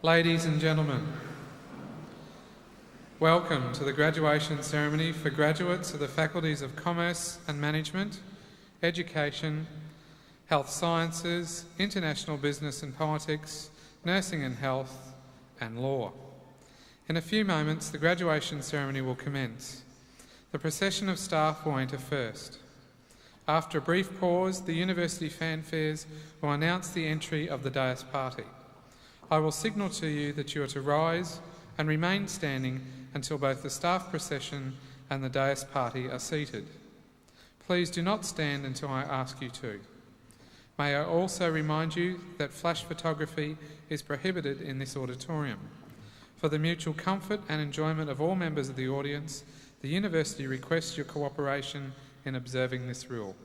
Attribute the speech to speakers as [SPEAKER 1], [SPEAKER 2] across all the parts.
[SPEAKER 1] Ladies and gentlemen, welcome to the graduation ceremony for graduates of the Faculties of Commerce and Management, Education, Health Sciences, International Business and Politics, Nursing and Health, and Law. In a few moments, the graduation ceremony will commence. The procession of staff will enter first. After a brief pause, the university fanfares will announce the entry of the dais party. I will signal to you that you are to rise and remain standing until both the staff procession and the dais party are seated. Please do not stand until I ask you to. May I also remind you that flash photography is prohibited in this auditorium. For the mutual comfort and enjoyment of all members of the audience, the university requests your cooperation in observing this rule.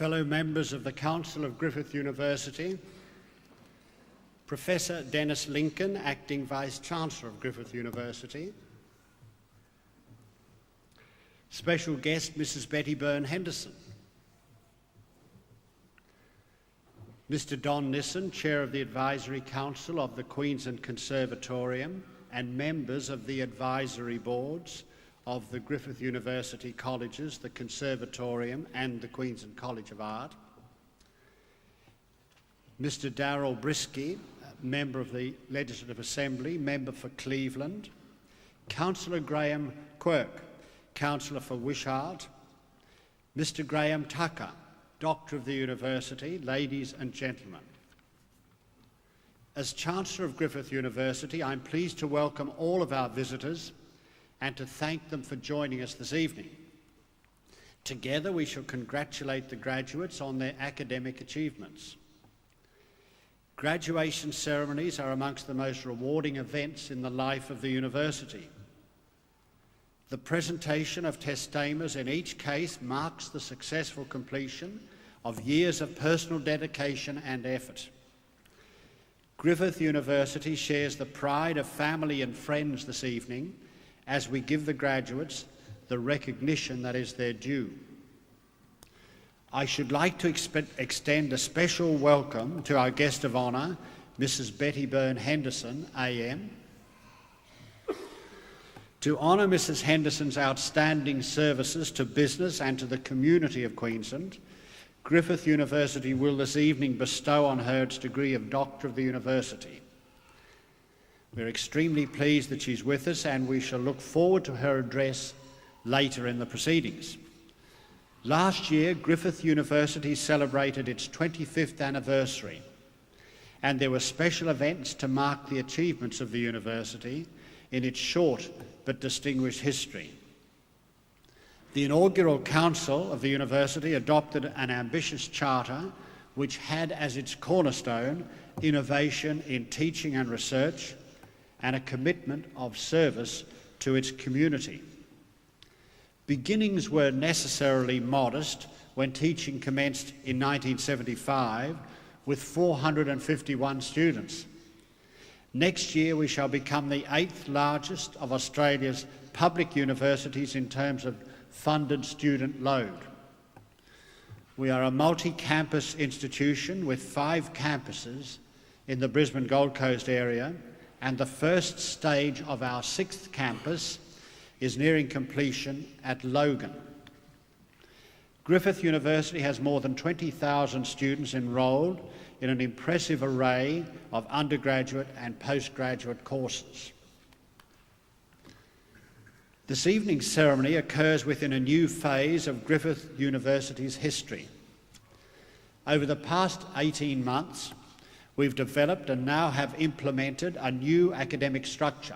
[SPEAKER 2] fellow members of the Council of Griffith University, Professor Dennis Lincoln, Acting Vice-Chancellor of Griffith University, special guest Mrs. Betty Byrne-Henderson, Mr. Don Nissen, Chair of the Advisory Council of the Queensland Conservatorium and members of the advisory boards of the Griffith University Colleges, the Conservatorium and the Queensland College of Art, Mr. Darryl Brisky, Member of the Legislative Assembly, Member for Cleveland, Councillor Graham Quirk, Councillor for Wishart, Mr. Graham Tucker, Doctor of the University, ladies and gentlemen. As Chancellor of Griffith University, I'm pleased to welcome all of our visitors and to thank them for joining us this evening. Together we shall congratulate the graduates on their academic achievements. Graduation ceremonies are amongst the most rewarding events in the life of the university. The presentation of testamers in each case marks the successful completion of years of personal dedication and effort. Griffith University shares the pride of family and friends this evening as we give the graduates the recognition that is their due. I should like to extend a special welcome to our guest of honour, Mrs. Betty Byrne-Henderson, AM. To honour Mrs. Henderson's outstanding services to business and to the community of Queensland, Griffith University will this evening bestow on her its degree of Doctor of the University. We're extremely pleased that she's with us and we shall look forward to her address later in the proceedings. Last year, Griffith University celebrated its 25th anniversary, and there were special events to mark the achievements of the university in its short but distinguished history. The inaugural council of the university adopted an ambitious charter which had as its cornerstone innovation in teaching and research and a commitment of service to its community. Beginnings were necessarily modest when teaching commenced in 1975 with 451 students. Next year we shall become the 8th largest of Australia's public universities in terms of funded student load. We are a multi-campus institution with 5 campuses in the Brisbane Gold Coast area, and the first stage of our 6th campus is nearing completion at Logan. Griffith University has more than 20,000 students enrolled in an impressive array of undergraduate and postgraduate courses. This evening's ceremony occurs within a new phase of Griffith University's history. Over the past 18 months, we've developed and now have implemented a new academic structure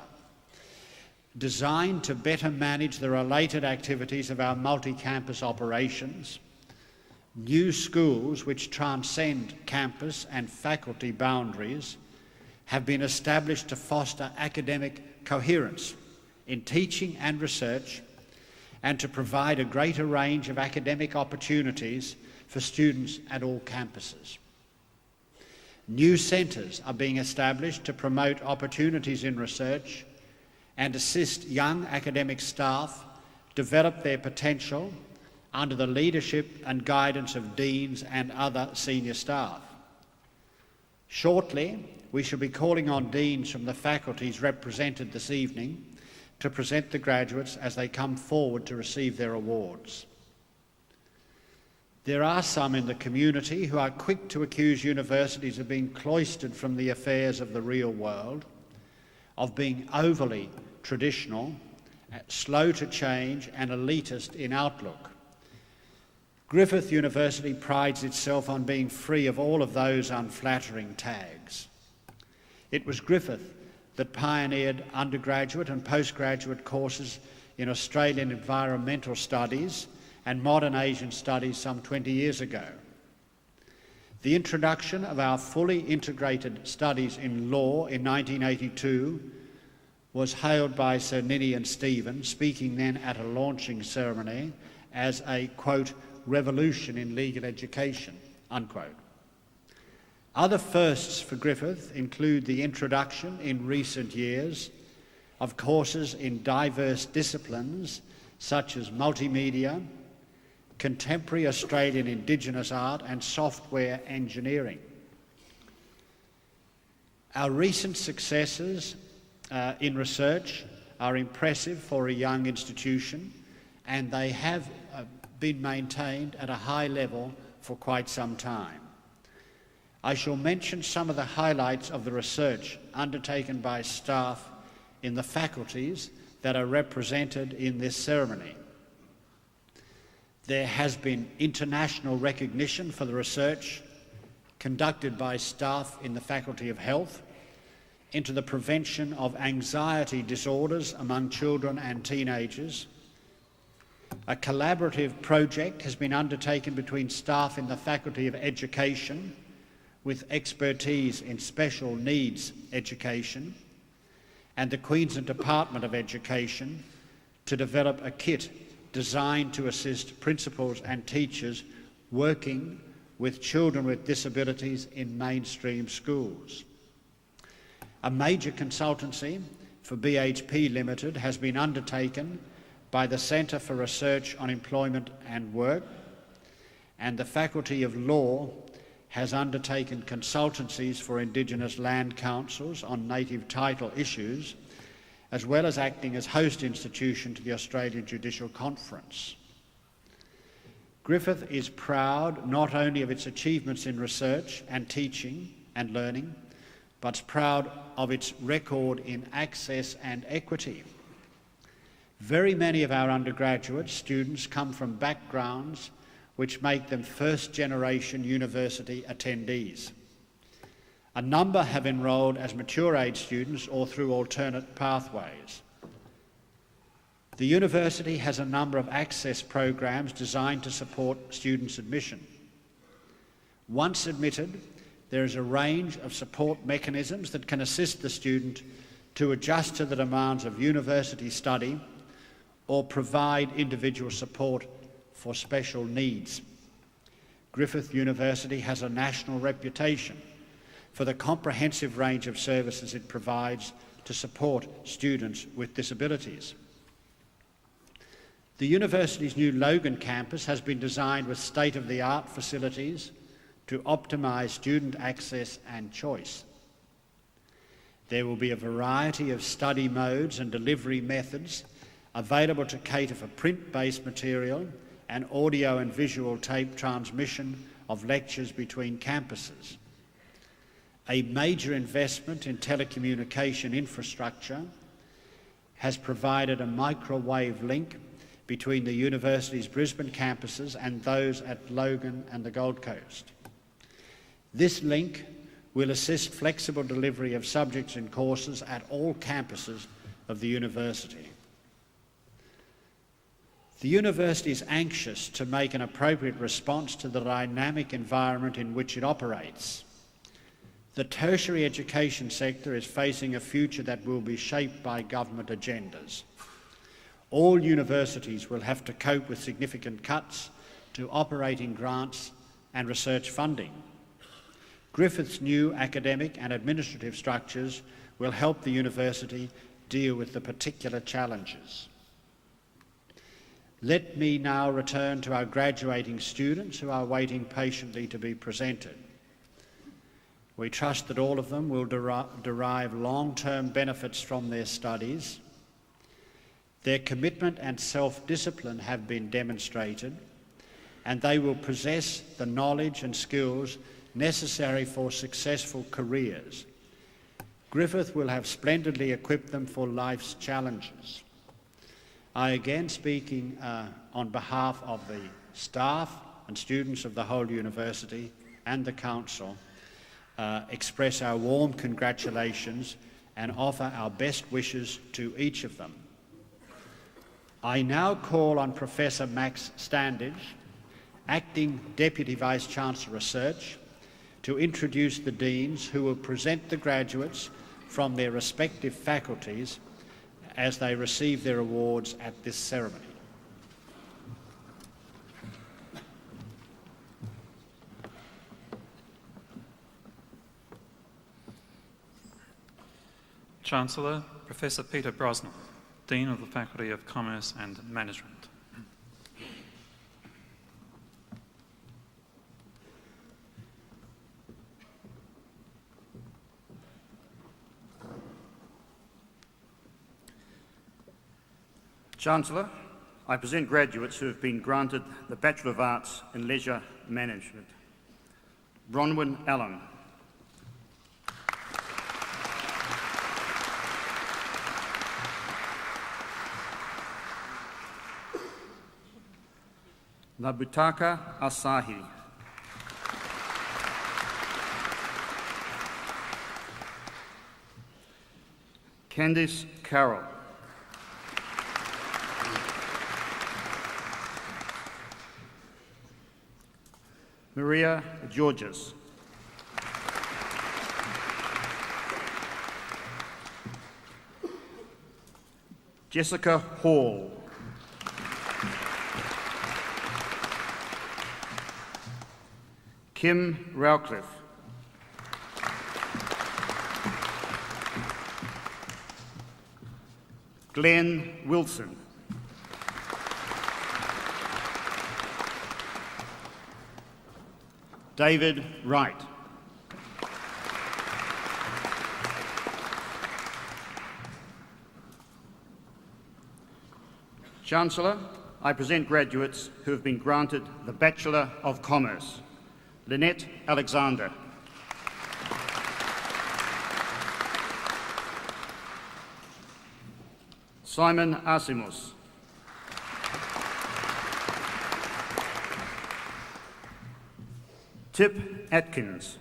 [SPEAKER 2] designed to better manage the related activities of our multi-campus operations. New schools which transcend campus and faculty boundaries have been established to foster academic coherence in teaching and research and to provide a greater range of academic opportunities for students at all campuses. New centres are being established to promote opportunities in research and assist young academic staff develop their potential under the leadership and guidance of deans and other senior staff. Shortly, we shall be calling on deans from the faculties represented this evening to present the graduates as they come forward to receive their awards. There are some in the community who are quick to accuse universities of being cloistered from the affairs of the real world, of being overly traditional, slow to change and elitist in outlook. Griffith University prides itself on being free of all of those unflattering tags. It was Griffith that pioneered undergraduate and postgraduate courses in Australian environmental studies and modern Asian studies some 20 years ago. The introduction of our fully integrated studies in law in 1982 was hailed by Sir Ninian Stephen, speaking then at a launching ceremony, as a, quote, revolution in legal education, unquote. Other firsts for Griffith include the introduction in recent years of courses in diverse disciplines such as multimedia, contemporary Australian Indigenous art and software engineering. Our recent successes in research are impressive for a young institution, and they have been maintained at a high level for quite some time. I shall mention some of the highlights of the research undertaken by staff in the faculties that are represented in this ceremony. There has been international recognition for the research conducted by staff in the Faculty of Health into the prevention of anxiety disorders among children and teenagers. A collaborative project has been undertaken between staff in the Faculty of Education with expertise in special needs education and the Queensland Department of Education to develop a kit designed to assist principals and teachers working with children with disabilities in mainstream schools. A major consultancy for BHP Limited has been undertaken by the Centre for Research on Employment and Work, and the Faculty of Law has undertaken consultancies for Indigenous land councils on native title issues, as well as acting as host institution to the Australian Judicial Conference. Griffith is proud not only of its achievements in research and teaching and learning, but proud of its record in access and equity. Very many of our undergraduate students come from backgrounds which make them first-generation university attendees. A number have enrolled as mature-age students or through alternate pathways. The university has a number of access programs designed to support students' admission. Once admitted, there is a range of support mechanisms that can assist the student to adjust to the demands of university study or provide individual support for special needs. Griffith University has a national reputation for the comprehensive range of services it provides to support students with disabilities. The university's new Logan campus has been designed with state-of-the-art facilities to optimise student access and choice. There will be a variety of study modes and delivery methods available to cater for print-based material and audio and visual tape transmission of lectures between campuses. A major investment in telecommunication infrastructure has provided a microwave link between the university's Brisbane campuses and those at Logan and the Gold Coast. This link will assist flexible delivery of subjects and courses at all campuses of the university. The university is anxious to make an appropriate response to the dynamic environment in which it operates. The tertiary education sector is facing a future that will be shaped by government agendas. All universities will have to cope with significant cuts to operating grants and research funding. Griffith's new academic and administrative structures will help the university deal with the particular challenges. Let me now return to our graduating students who are waiting patiently to be presented. We trust that all of them will derive long-term benefits from their studies. Their commitment and self-discipline have been demonstrated, and they will possess the knowledge and skills necessary for successful careers. Griffith will have splendidly equipped them for life's challenges. I again, speaking on behalf of the staff and students of the whole university and the council, express our warm congratulations and offer our best wishes to each of them. I now call on Professor Max Standage, Acting Deputy Vice-Chancellor Research, to introduce the Deans who will present the graduates from their respective faculties as they receive their awards at this ceremony.
[SPEAKER 3] Chancellor, Professor Peter Brosnan, Dean of the Faculty of Commerce and Management.
[SPEAKER 4] Chancellor, I present graduates who have been granted the Bachelor of Arts in Leisure Management. Bronwyn Allen. Nabutaka Asahi. Candice Carroll. Maria Georges. Jessica Hall. Kim Rowcliffe. Glenn Wilson. David Wright. Chancellor, I present graduates who have been granted the Bachelor of Commerce. Lynette Alexander. Simon Asimus. Tip Atkins.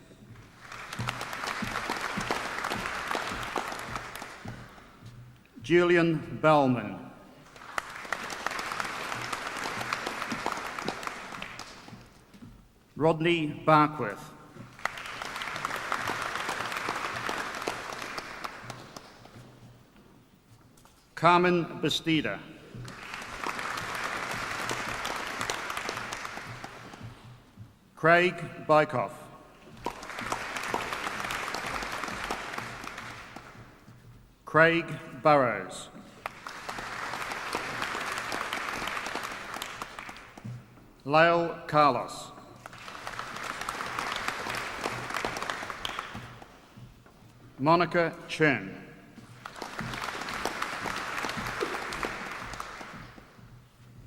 [SPEAKER 4] Julian Bellman. Rodney Barkworth. Carmen Bastida. Craig Bykoff. Craig Burrows. Lael Carlos. Monica Chen.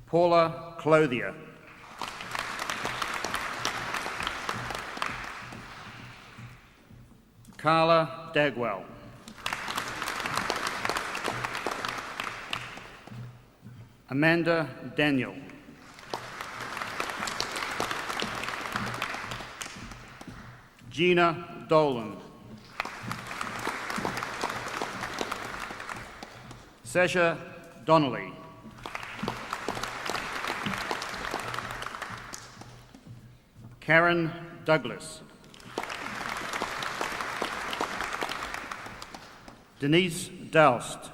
[SPEAKER 4] Paula Clothier. Carla Dagwell. Amanda Daniel. Gina Dolan. Sasha Donnelly. Karen Douglas. Denise Doust.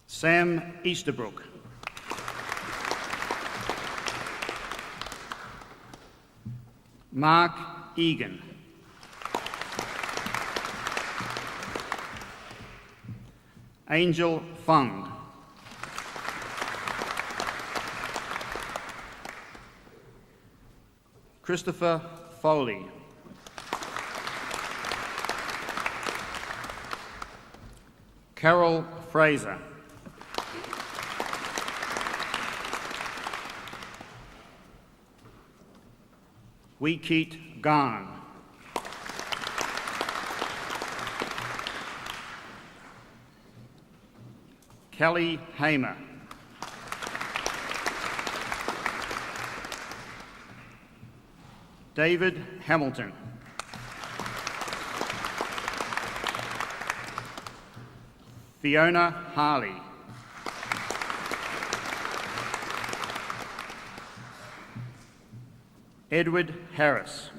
[SPEAKER 4] Sam Easterbrook. Mark Egan. Angel Fung. Christopher Foley. Carol Fraser. Weekeet Garn. Kelly Hamer. David Hamilton. Fiona Harley. Edward Harris.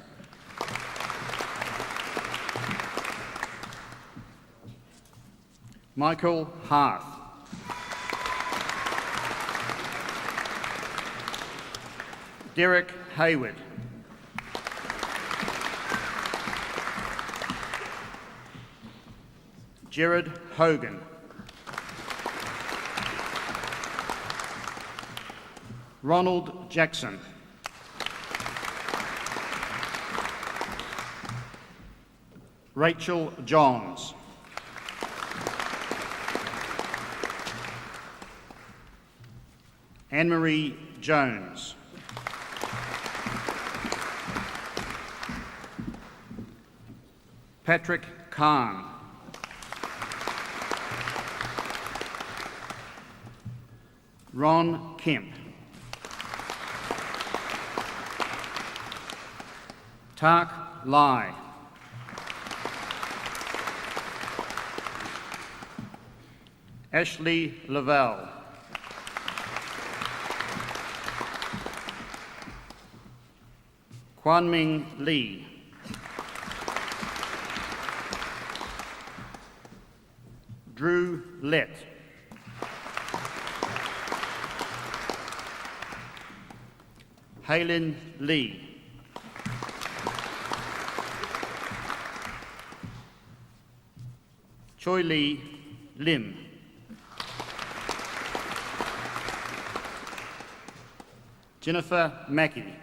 [SPEAKER 4] Michael Harth. Derek Hayward. Gerard Hogan. Ronald Jackson. Rachel Johns. Anne-Marie Jones. Patrick Kahn. Ron Kemp. Tak Lai. Ashley Lavelle. Kwan Ming Lee. Drew Lett. Haylin Lee. Choi Lee Lim. Jennifer Mackey.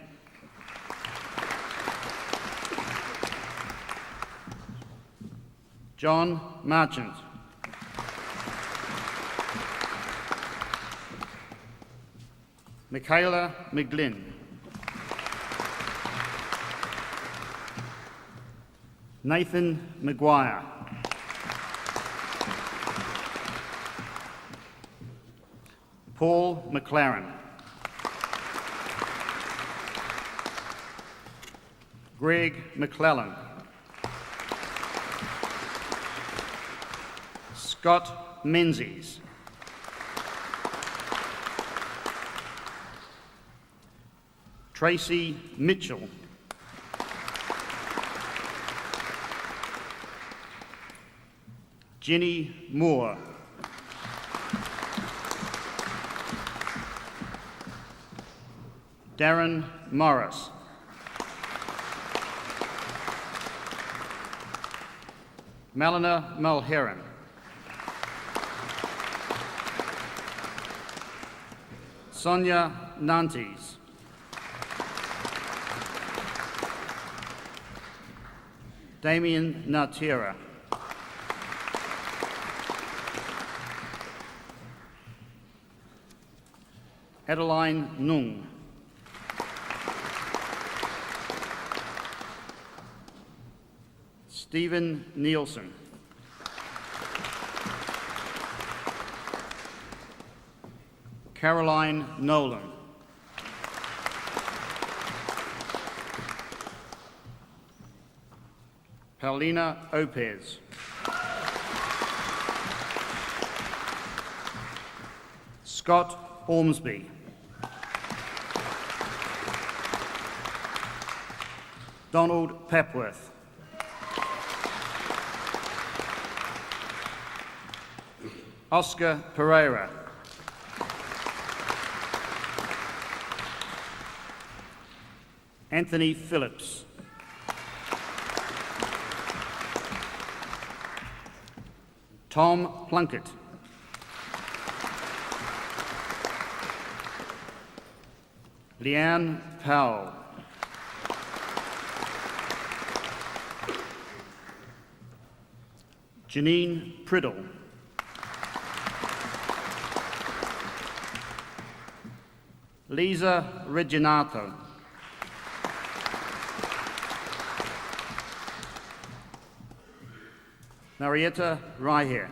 [SPEAKER 4] John Marchant. Michaela McGlynn. Nathan Maguire. Paul McLaren. Greg McClellan. Scott Menzies. Tracy Mitchell. Jenny Moore. Darren Morris. Melina Mulheron. Sonia Nantes. Damien Natira. Adeline Nung. Stephen Nielsen. Caroline Nolan. Paulina Opez. Scott Ormsby. Donald Papworth. Oscar Pereira. Anthony Phillips. Tom Plunkett. Leanne Powell. Janine Priddle. Lisa Reginato. Marietta Reiher.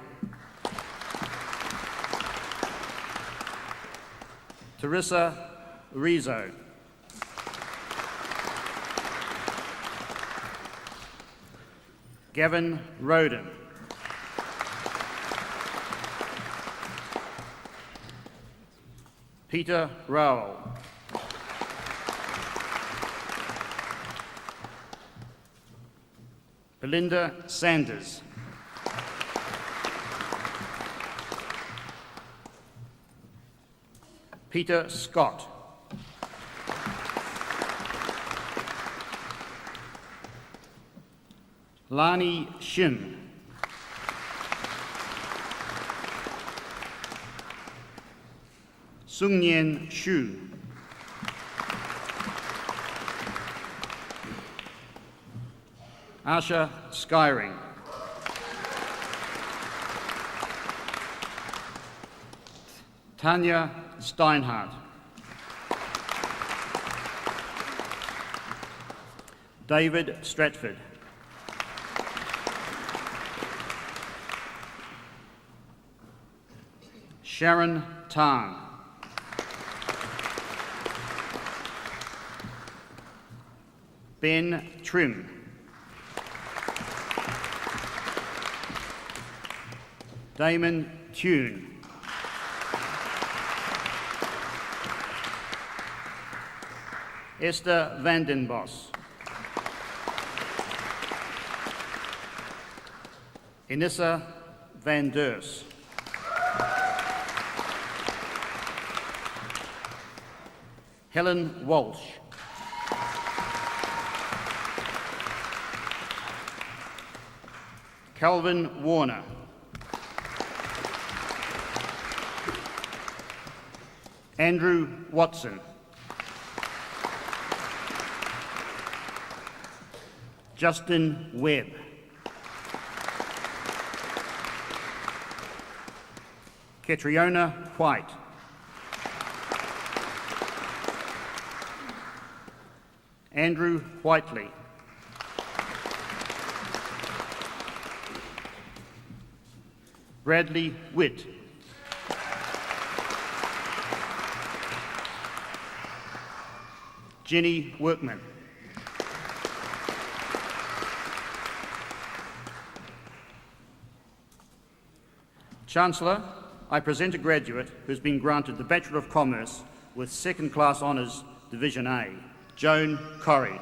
[SPEAKER 4] Teresa Rizzo. Gavin Roden. Peter Rowell. Belinda Sanders. Peter Scott. Lani Shin. Sung Nyen Shu. Asha Skyring. Tanya Steinhardt. David Stratford. Sharon Tan. Ben Trim. Damon Tune. Esther Vandenbos. Inissa Van Deurs. Helen Walsh. Calvin Warner. Andrew Watson. Justin Webb. Catriona White. Andrew Whiteley. Bradley Witt. Jenny Workman. Chancellor, I present a graduate who's been granted the Bachelor of Commerce with second-class honours, Division A, Joan Corrie.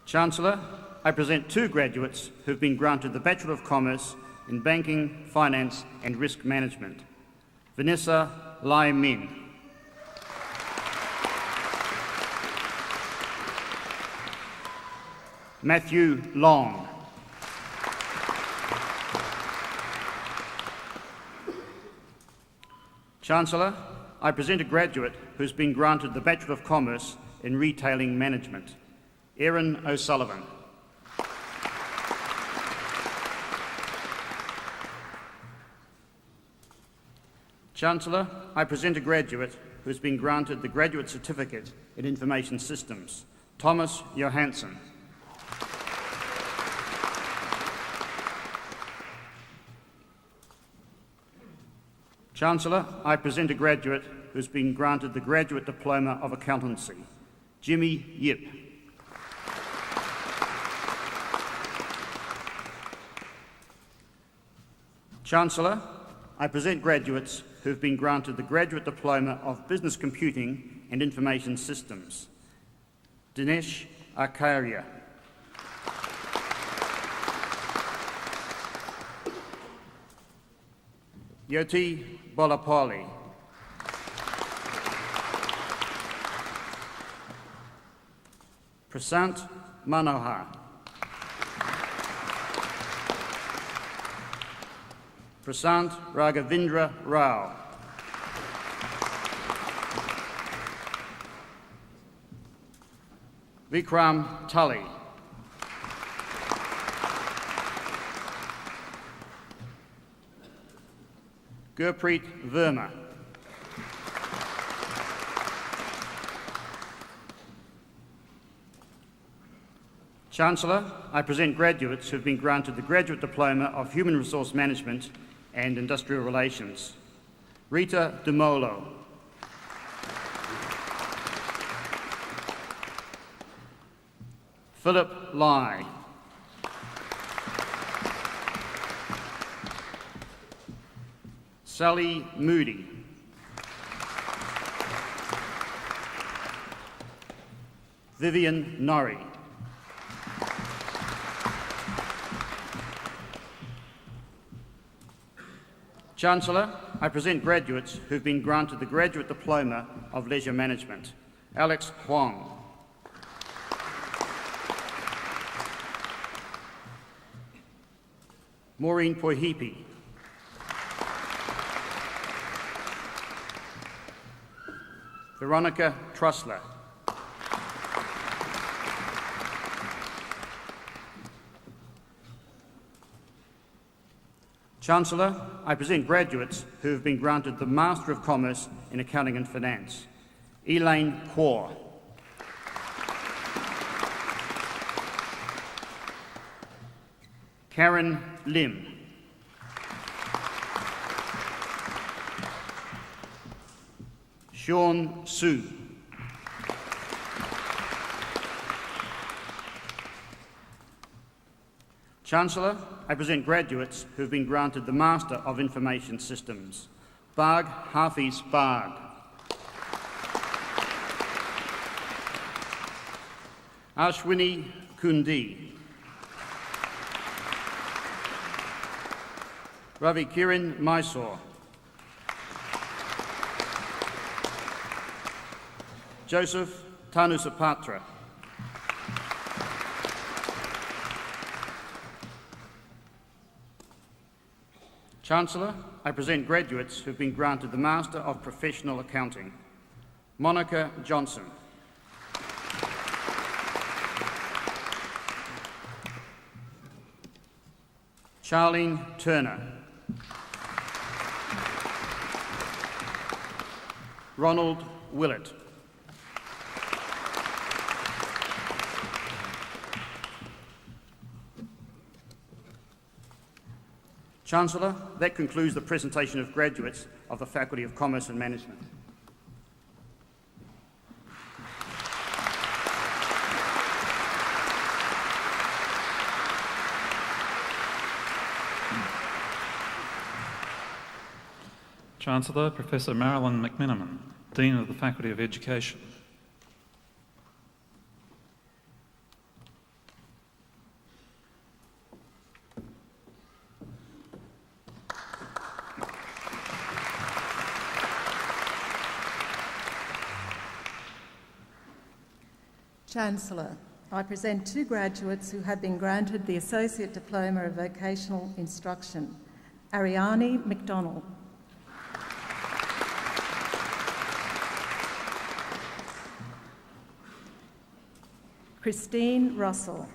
[SPEAKER 4] Chancellor, I present two graduates who've been granted the Bachelor of Commerce in Banking, Finance and Risk Management. Vanessa Lai Min. Matthew Long. Chancellor, I present a graduate who's been granted the Bachelor of Commerce in Retailing Management. Erin O'Sullivan. Chancellor, I present a graduate who has been granted the Graduate Certificate in Information Systems, Thomas Johansson. Chancellor, I present a graduate who has been granted the Graduate Diploma of Accountancy, Jimmy Yip. Chancellor, I present graduates who have been granted the Graduate Diploma of Business Computing and Information Systems. Dinesh Arkaria. Yoti Bolapoli. Prasant Manohar. Prasant Raghavindra Rao. Vikram Tully. Gurpreet Verma. Chancellor, I present graduates who have been granted the Graduate Diploma of Human Resource Management and Industrial Relations. Rita DeMolo. Philip Lai. Sally Moody. Vivian Norrie. Chancellor, I present graduates who have been granted the Graduate Diploma of Leisure Management. Alex Huang. Maureen Poihipi. Veronica Trussler. Chancellor, I present graduates who have been granted the Master of Commerce in Accounting and Finance. Elaine Kaur. Karen Lim. Sean Su. Chancellor, I present graduates who have been granted the Master of Information Systems. Bagh Hafiz Bagh. Ashwini Kundi. Ravi Kiran Mysore. Joseph Tanusapatra. Chancellor, I present graduates who have been granted the Master of Professional Accounting. Monica Johnson. Charlene Turner. Ronald Willett. Chancellor, that concludes the presentation of graduates of the Faculty of Commerce and Management.
[SPEAKER 3] Chancellor, Professor Marilyn McMenamin, Dean of the Faculty of Education.
[SPEAKER 5] Chancellor, I present two graduates who have been granted the Associate Diploma of Vocational Instruction. Ariane McDonald. Christine Russell.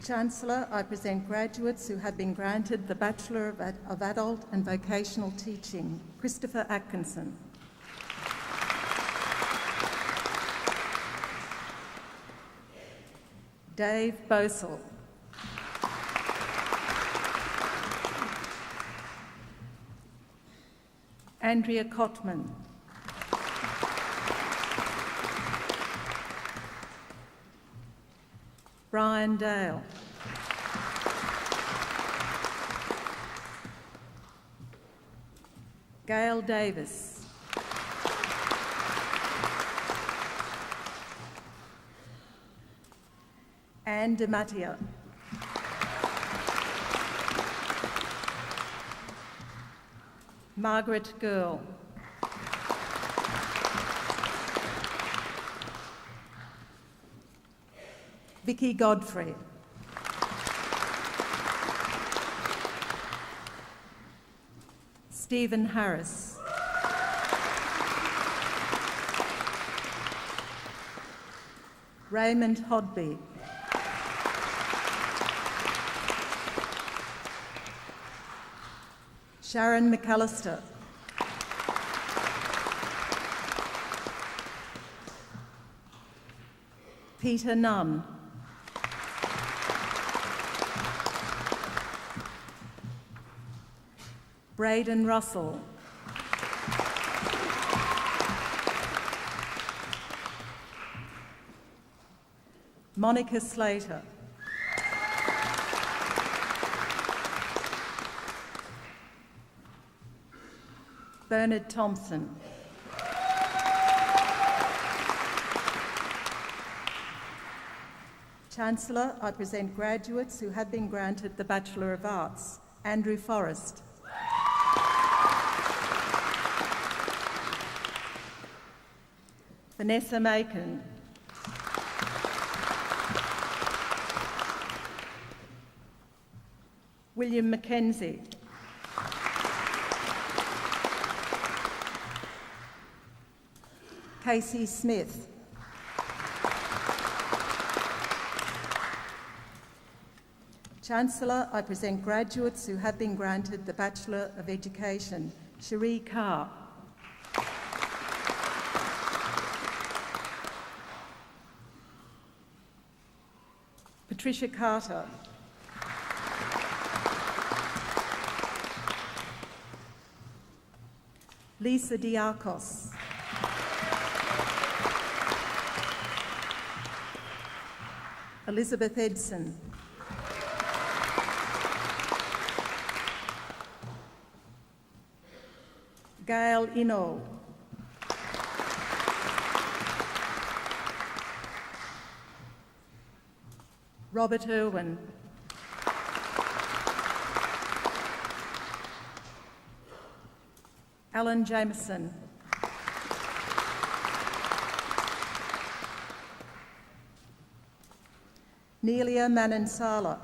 [SPEAKER 5] Chancellor, I present graduates who have been granted the Bachelor of Adult and Vocational Teaching. Christopher Atkinson. Dave Bosel. Andrea Cotman. Brian Dale. Gail Davis. Anne DiMattia. Margaret Girl. Vicky Godfrey. Stephen Harris. Raymond Hodby. Sharon McAllister. Peter Nunn. Braden Russell. Monica Slater. Bernard Thompson. Chancellor, I present graduates who have been granted the Bachelor of Arts. Andrew Forrest. Vanessa Macon. William Mackenzie. Casey Smith. Chancellor, I present graduates who have been granted the Bachelor of Education. Cherie Carr. Patricia Carter. Lisa Diakos. Elizabeth Edson. Gail Inall. Robert Irwin. Alan Jameson. Nelia Manansala.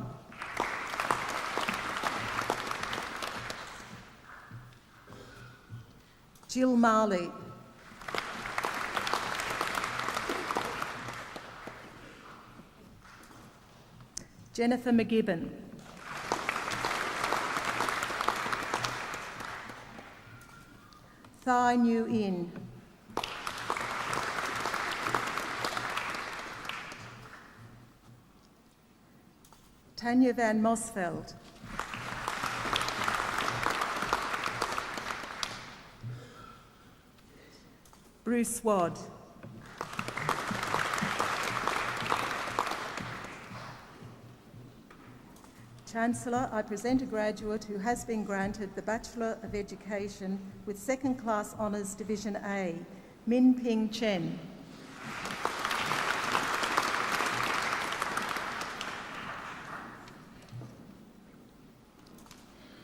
[SPEAKER 5] Jill Marley. Jennifer McGibbon. Thai New Inn. Tanya van Mosveld. Bruce Wadd. Chancellor, I present a graduate who has been granted the Bachelor of Education with Second Class Honours Division A, Min Ping Chen.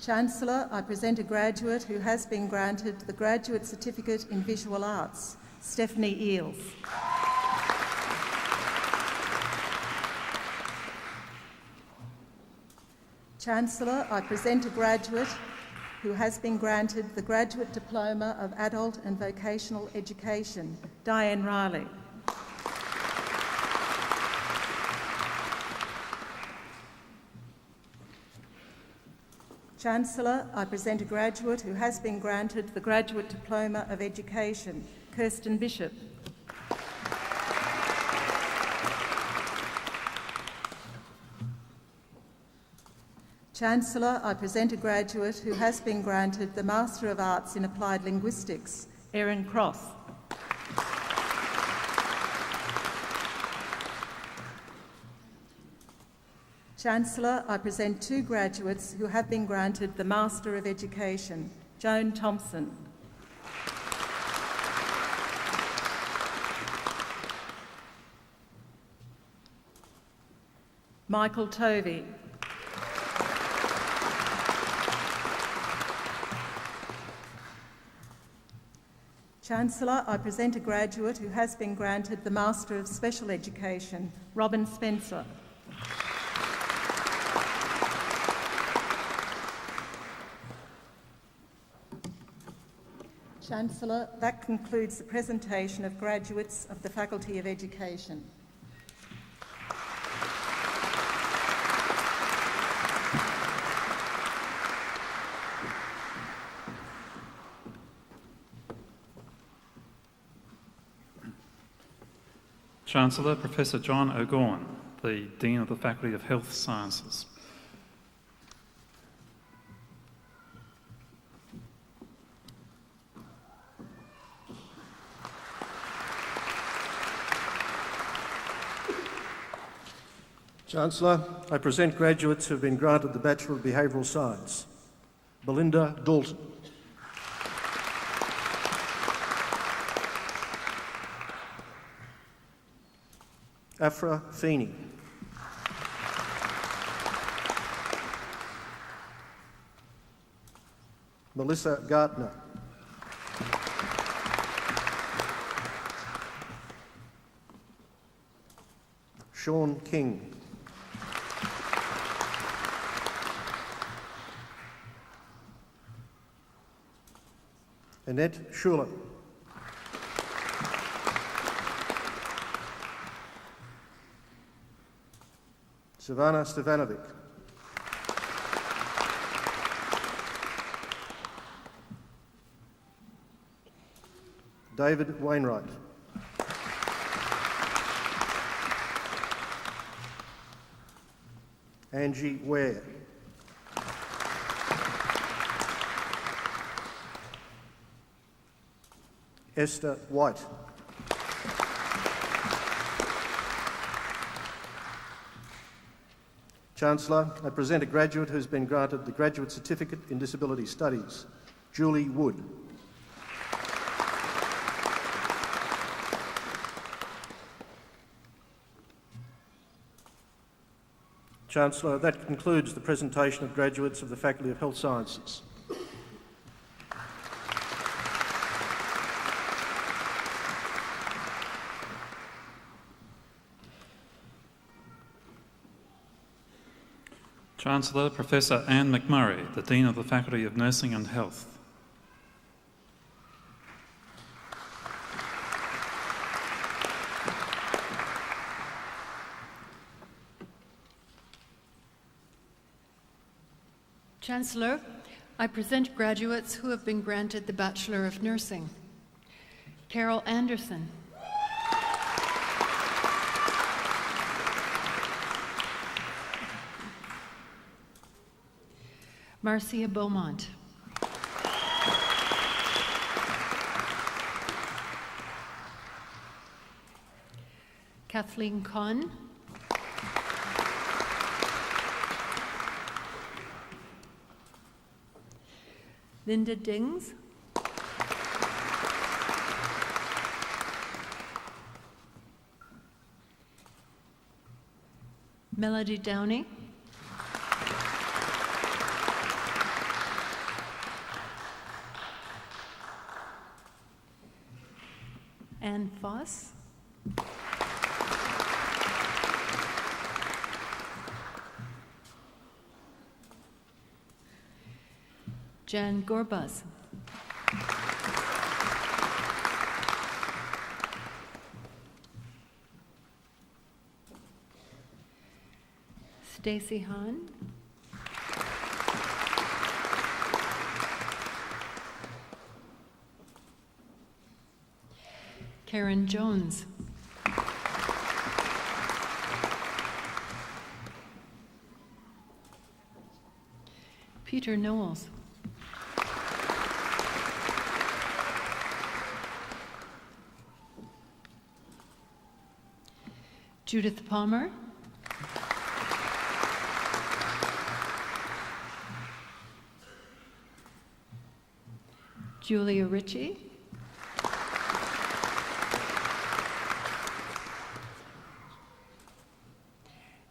[SPEAKER 5] Chancellor, I present a graduate who has been granted the Graduate Certificate in Visual Arts, Stephanie Eales. Chancellor, I present a graduate who has been granted the Graduate Diploma of Adult and Vocational Education, Diane Riley. Chancellor, I present a graduate who has been granted the Graduate Diploma of Education, Kirsten Bishop. Chancellor, I present a graduate who has been granted the Master of Arts in Applied Linguistics, Erin Cross. Chancellor, I present two graduates who have been granted the Master of Education, Joan Thompson. Michael Tovey. Chancellor, I present a graduate who has been granted the Master of Special Education, Robin Spencer. Chancellor, that concludes the presentation of graduates of the Faculty of Education.
[SPEAKER 3] Chancellor, Professor John O'Gorn, the Dean of the Faculty of Health Sciences.
[SPEAKER 6] Chancellor, I present graduates who have been granted the Bachelor of Behavioural Science. Belinda Dalton. Afra Feeney. Melissa Gartner. Sean King. Annette Schuler. Savannah Stevanovic. David Wainwright. Angie Ware. Esther White. Chancellor, I present a graduate who has been granted the Graduate Certificate in Disability Studies, Julie Wood. Chancellor, that concludes the presentation of graduates of the Faculty of Health Sciences.
[SPEAKER 3] Chancellor, Professor Anne McMurray, the Dean of the Faculty of Nursing and Health.
[SPEAKER 7] Chancellor, I present graduates who have been granted the Bachelor of Nursing. Carol Anderson. Marcia Beaumont. Kathleen Kahn. Linda Dings. Melody Downey. Anne Foss. Jan Gorbaz. Stacy Hahn. Karen Jones. Peter Knowles. Judith Palmer. Julia Ritchie.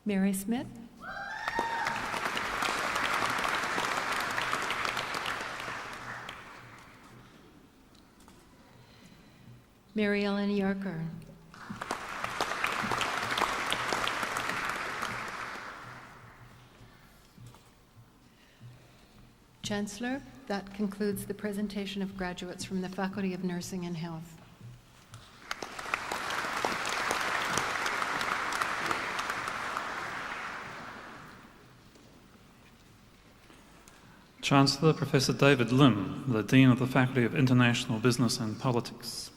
[SPEAKER 7] Mary Smith. Mary Ellen Yarker. Chancellor, that concludes the presentation of graduates from the Faculty of Nursing and Health.
[SPEAKER 3] Chancellor, Professor David Lim, the Dean of the Faculty of International Business and Politics.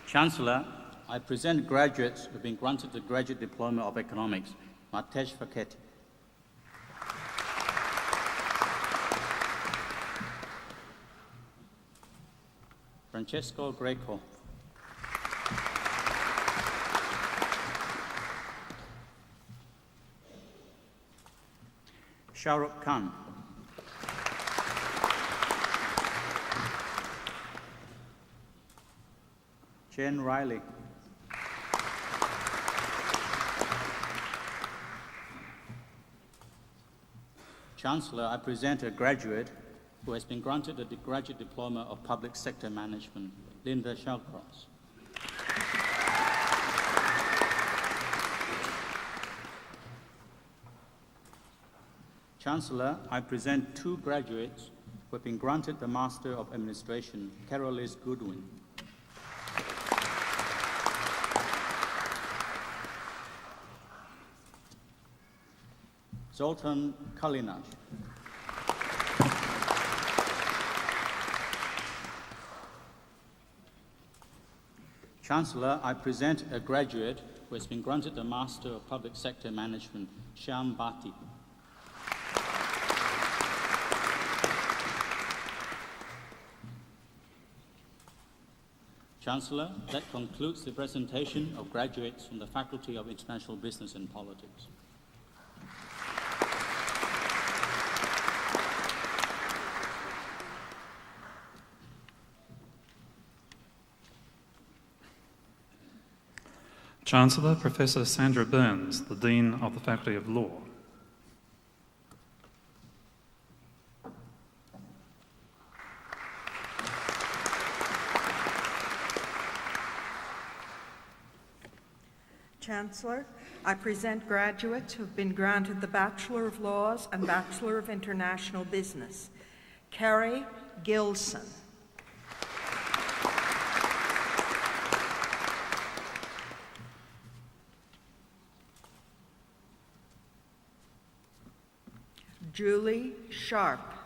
[SPEAKER 8] Chancellor, I present graduates who have been granted the Graduate Diploma of Economics, Matesh Faculty. Francesco Greco. Shahrukh Khan. Jen Riley. Chancellor, I present a graduate who has been granted the Graduate Diploma of Public Sector Management, Linda Shawcross. Chancellor, I present two graduates who have been granted the Master of Administration, Carol Goodwin. Zoltan Kalinac. Chancellor, I present a graduate who has been granted the Master of Public Sector Management, Shyam Bhatti. Chancellor, that concludes the presentation of graduates from the Faculty of International Business and Politics.
[SPEAKER 3] Chancellor, Professor Sandra Burns, the Dean of the Faculty of Law.
[SPEAKER 9] Chancellor, I present graduates who have been granted the Bachelor of Laws and Bachelor of International Business. Carrie Gilson. Julie Sharp.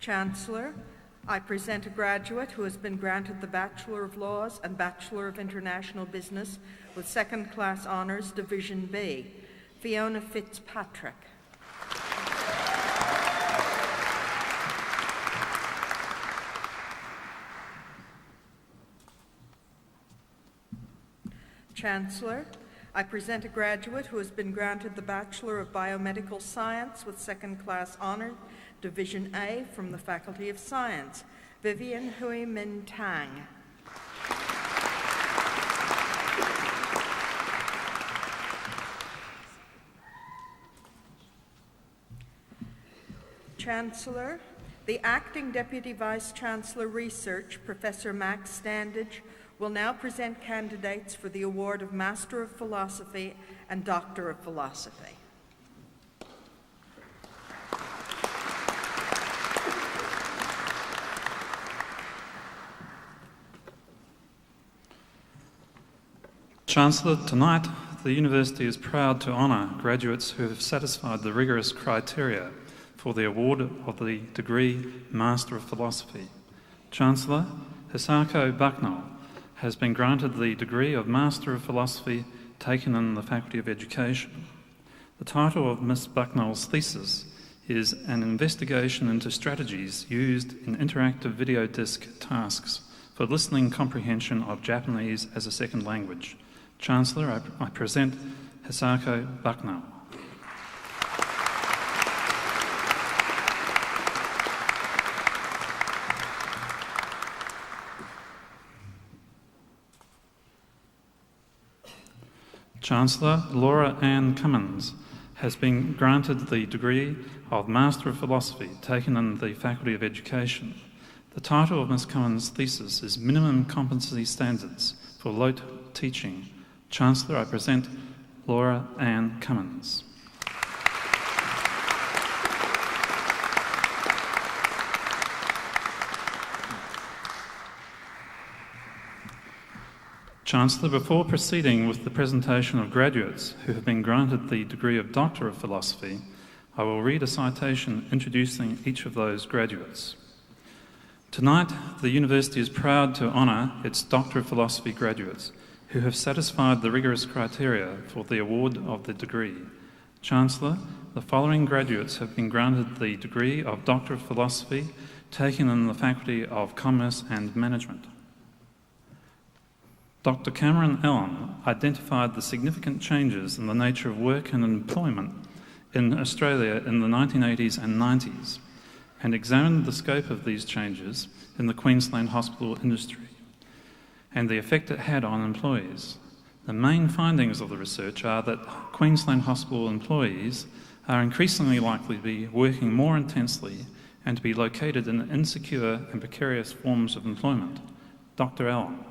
[SPEAKER 9] Chancellor, I present a graduate who has been granted the Bachelor of Laws and Bachelor of International Business with second-class honours, Division B, Fiona Fitzpatrick. Chancellor, I present a graduate who has been granted the Bachelor of Biomedical Science with second-class honour, Division A, from the Faculty of Science, Vivian Hui Min Tang. Chancellor, the Acting Deputy Vice-Chancellor Research, Professor Max Standage, will now present candidates for the award of Master of Philosophy and Doctor of Philosophy.
[SPEAKER 3] Chancellor, tonight the University is proud to honour graduates who have satisfied the rigorous criteria for the award of the degree Master of Philosophy. Chancellor, Hisako Bucknell has been granted the degree of Master of Philosophy taken in the Faculty of Education. The title of Miss Bucknell's thesis is An Investigation into Strategies Used in Interactive Video Disc Tasks for Listening Comprehension of Japanese as a Second Language. Chancellor, I present Hisako Bucknell. Chancellor, Laura Ann Cummins has been granted the degree of Master of Philosophy taken in the Faculty of Education. The title of Ms Cummins' thesis is Minimum Competency Standards for LOTE Teaching. Chancellor, I present Laura Ann Cummins. Chancellor, before proceeding with the presentation of graduates who have been granted the degree of Doctor of Philosophy, I will read a citation introducing each of those graduates. Tonight, the University is proud to honour its Doctor of Philosophy graduates who have satisfied the rigorous criteria for the award of the degree. Chancellor, the following graduates have been granted the degree of Doctor of Philosophy taken in the Faculty of Commerce and Management. Dr. Cameron Allen identified the significant changes in the nature of work and employment in Australia in the 1980s and 90s and examined the scope of these changes in the Queensland hospital industry and the effect it had on employees. The main findings of the research are that Queensland hospital employees are increasingly likely to be working more intensely and to be located in insecure and precarious forms of employment. Dr. Allen.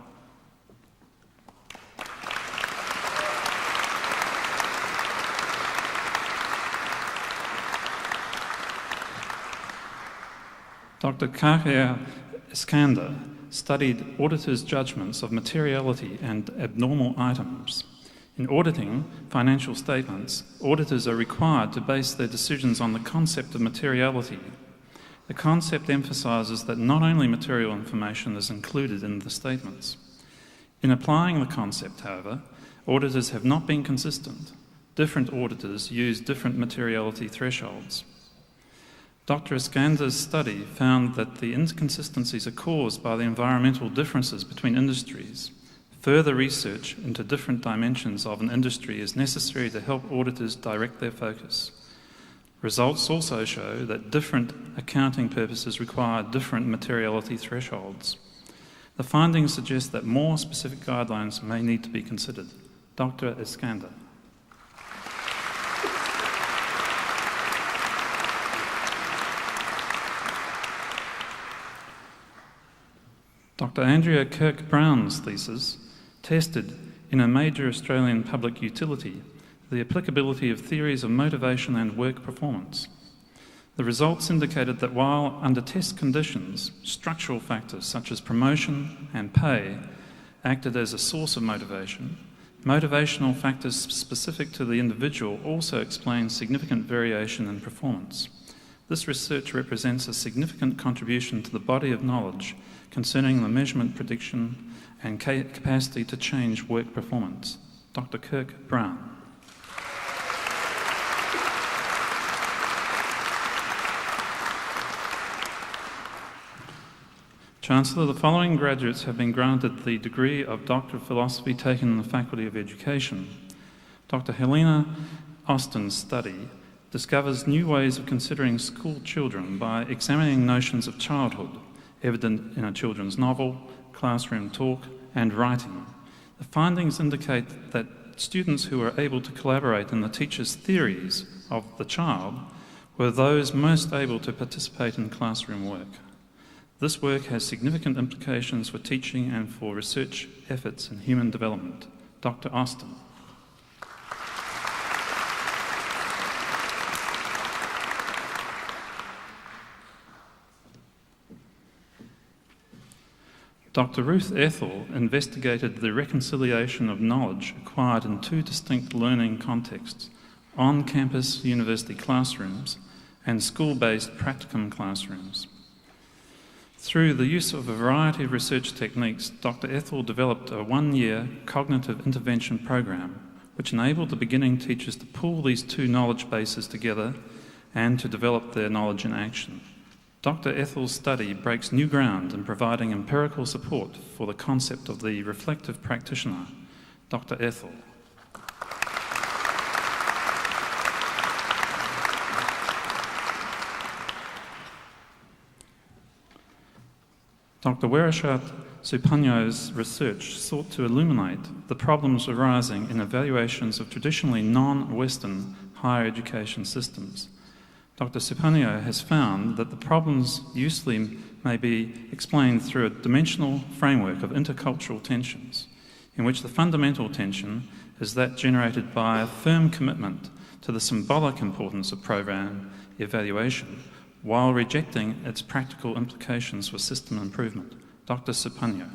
[SPEAKER 3] Dr. Kahia Iskander studied auditors' judgments of materiality and abnormal items. In auditing financial statements, auditors are required to base their decisions on the concept of materiality. The concept emphasises that not only material information is included in the statements. In applying the concept, however, auditors have not been consistent. Different auditors use different materiality thresholds. Dr. Iskander's study found that the inconsistencies are caused by the environmental differences between industries. Further research into different dimensions of an industry is necessary to help auditors direct their focus. Results also show that different accounting purposes require different materiality thresholds. The findings suggest that more specific guidelines may need to be considered. Dr. Iskander. Dr. Andrea Kirk-Brown's thesis tested in a major Australian public utility the applicability of theories of motivation and work performance. The results indicated that while under test conditions, structural factors such as promotion and pay acted as a source of motivation, motivational factors specific to the individual also explain significant variation in performance. This research represents a significant contribution to the body of knowledge concerning the measurement, prediction and capacity to change work performance. Dr. Kirk-Brown. Chancellor, the following graduates have been granted the degree of Doctor of Philosophy taken in the Faculty of Education. Dr. Helena Austin's study discovers new ways of considering school children by examining notions of childhood, evident in a children's novel, classroom talk, and writing. The findings indicate that students who were able to collaborate in the teacher's theories of the child were those most able to participate in classroom work. This work has significant implications for teaching and for research efforts in human development. Dr. Austin. Dr. Ruth Ethel investigated the reconciliation of knowledge acquired in two distinct learning contexts: on-campus university classrooms and school-based practicum classrooms. Through the use of a variety of research techniques, Dr. Ethel developed a one-year cognitive intervention program which enabled the beginning teachers to pull these two knowledge bases together and to develop their knowledge in action. Dr. Ethel's study breaks new ground in providing empirical support for the concept of the reflective practitioner. Dr. Ethel. Dr. Wereshat Supanyo's research sought to illuminate the problems arising in evaluations of traditionally non-Western higher education systems. Dr. Supanyo has found that the problems usefully may be explained through a dimensional framework of intercultural tensions, in which the fundamental tension is that generated by a firm commitment to the symbolic importance of program evaluation, while rejecting its practical implications for system improvement. Dr. Supanyo.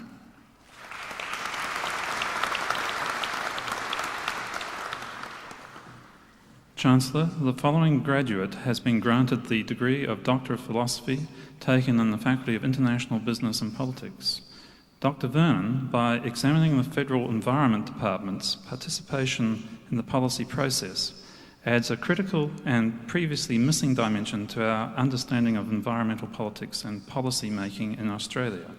[SPEAKER 3] Chancellor, the following graduate has been granted the degree of Doctor of Philosophy taken in the Faculty of International Business and Politics. Dr. Vernon, by examining the Federal Environment Department's participation in the policy process, adds a critical and previously missing dimension to our understanding of environmental politics and policy making in Australia,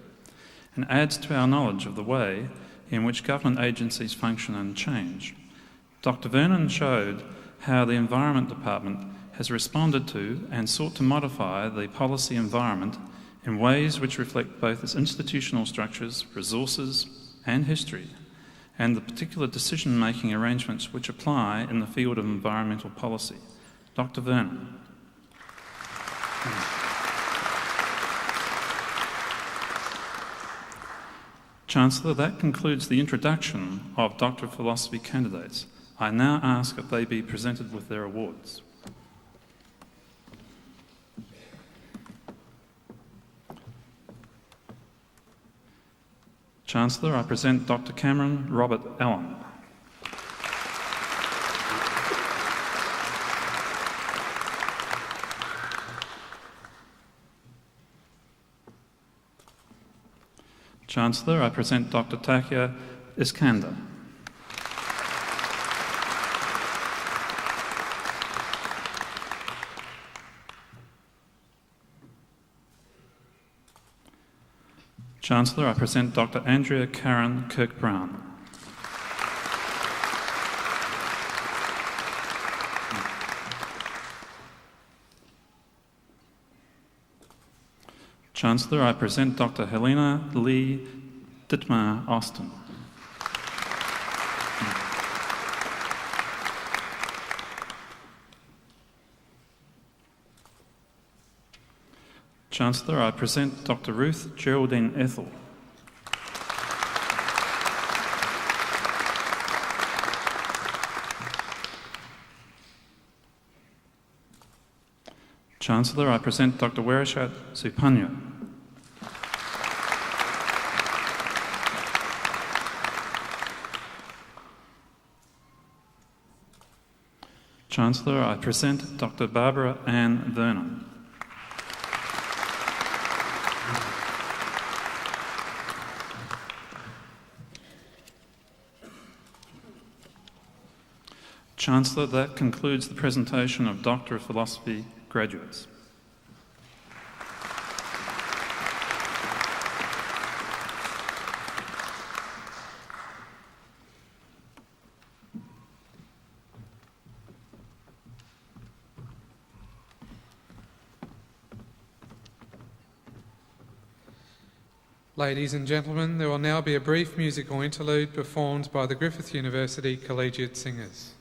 [SPEAKER 3] and adds to our knowledge of the way in which government agencies function and change. Dr. Vernon showed how the Environment Department has responded to and sought to modify the policy environment in ways which reflect both its institutional structures, resources and history, and the particular decision-making arrangements which apply in the field of environmental policy. Dr. Vernon. Chancellor, that concludes the introduction of Doctor of Philosophy candidates. I now ask that they be presented with their awards. Chancellor, I present Dr. Cameron Robert Allen. Chancellor, I present Dr. Takia Iskander. Chancellor, I present Dr. Andrea Karen Kirk-Brown. Chancellor, I present Dr. Helena Lee Dittmar Austin. Chancellor, I present Dr. Ruth Geraldine Ethel. Chancellor, I present Dr. Werishat Supanya. Chancellor, I present Dr. Barbara Ann Vernon. Chancellor, that concludes the presentation of Doctor of Philosophy graduates.
[SPEAKER 1] Ladies and gentlemen, there will now be a brief musical interlude performed by the Griffith University Collegiate Singers.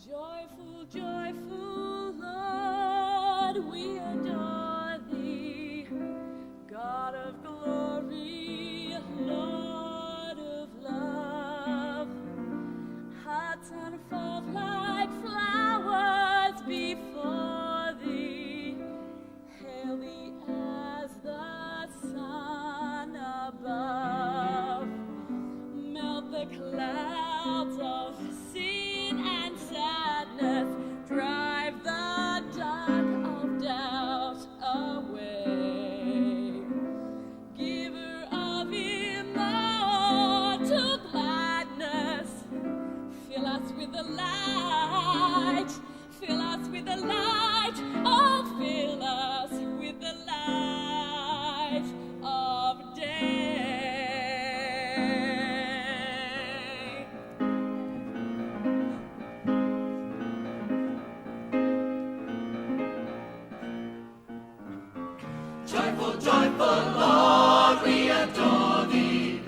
[SPEAKER 10] Joyful, joyful Lord, we adore thee, God of glory, Lord of love. Hearts unfold like flowers before thee, hail thee as the sun above. Melt the clouds of sin and sadness, drive the dark of doubt away. Giver of immortal gladness, fill us with the light, fill us with the light, oh, fill us with the light of day.
[SPEAKER 11] Joyful, joyful Lord, we adore thee,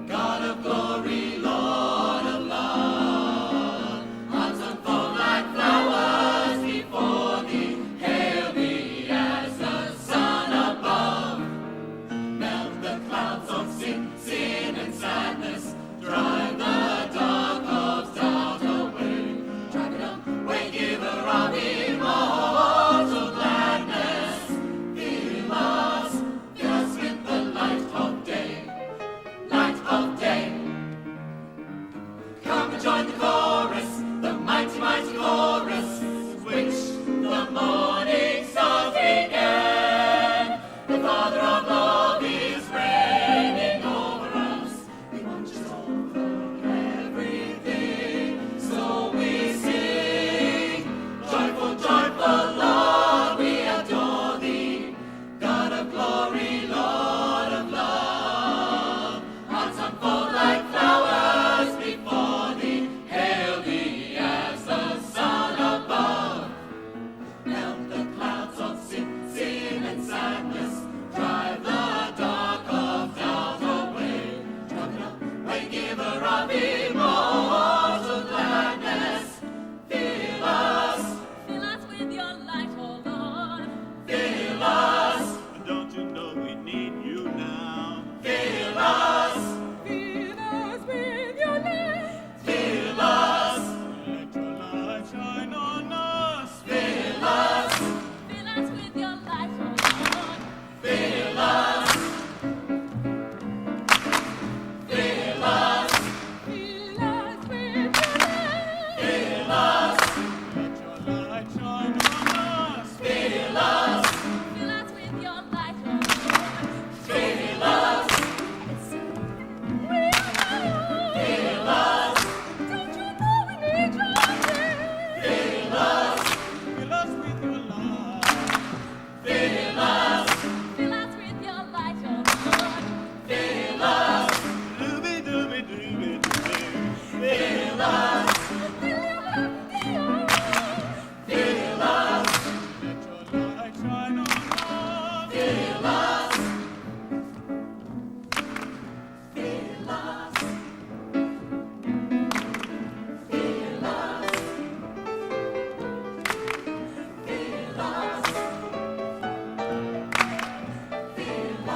[SPEAKER 11] God of glory, Lord of love. Hearts unfold like flowers before thee, hail thee as the sun above. Melt the clouds of sin, sin and sadness, drive the dark of doubt away. Drive it away, giver of immortal gladness. Fill us with the light of day, light of day. Come and join the chorus, the mighty, mighty chorus, which the morning stars began. The Father of love is reigning over us. He watches over everything, so we sing. Joyful, joyful Lord, we adore thee, God of glory, Lord of love. Hearts unfold like flowers before thee, hail thee as the sun above. Melt the clouds of sin, sin and sadness, drive the dark of doubt away. Drive it away, giver of immortal gladness. Fill us with your light, oh Lord. Fill us.
[SPEAKER 12] Don't you know we need you now?
[SPEAKER 11] Fill us
[SPEAKER 10] with your light.
[SPEAKER 11] Fill us.
[SPEAKER 12] Let your light shine on us.
[SPEAKER 11] Fill us.
[SPEAKER 10] Fill us with your light, oh Lord.
[SPEAKER 11] Fill us. Fill us.
[SPEAKER 10] Fill us with your light.
[SPEAKER 11] Fill us.
[SPEAKER 12] Let your light shine on us.
[SPEAKER 11] Fill us.
[SPEAKER 10] Fill us with your light, oh Lord.
[SPEAKER 11] Fill us. Fill us.
[SPEAKER 10] Don't you know we need your light?
[SPEAKER 11] Fill us.
[SPEAKER 12] Fill us with your light.
[SPEAKER 11] Fill us.
[SPEAKER 10] Fill us with your light, oh Lord.
[SPEAKER 11] Fill us.
[SPEAKER 12] Dooby dooby dooby dooby.
[SPEAKER 11] Fill us. Fill us.
[SPEAKER 12] Let your light shine on us.
[SPEAKER 11] Fill us. Fill us. Fill us. Fill us. Fill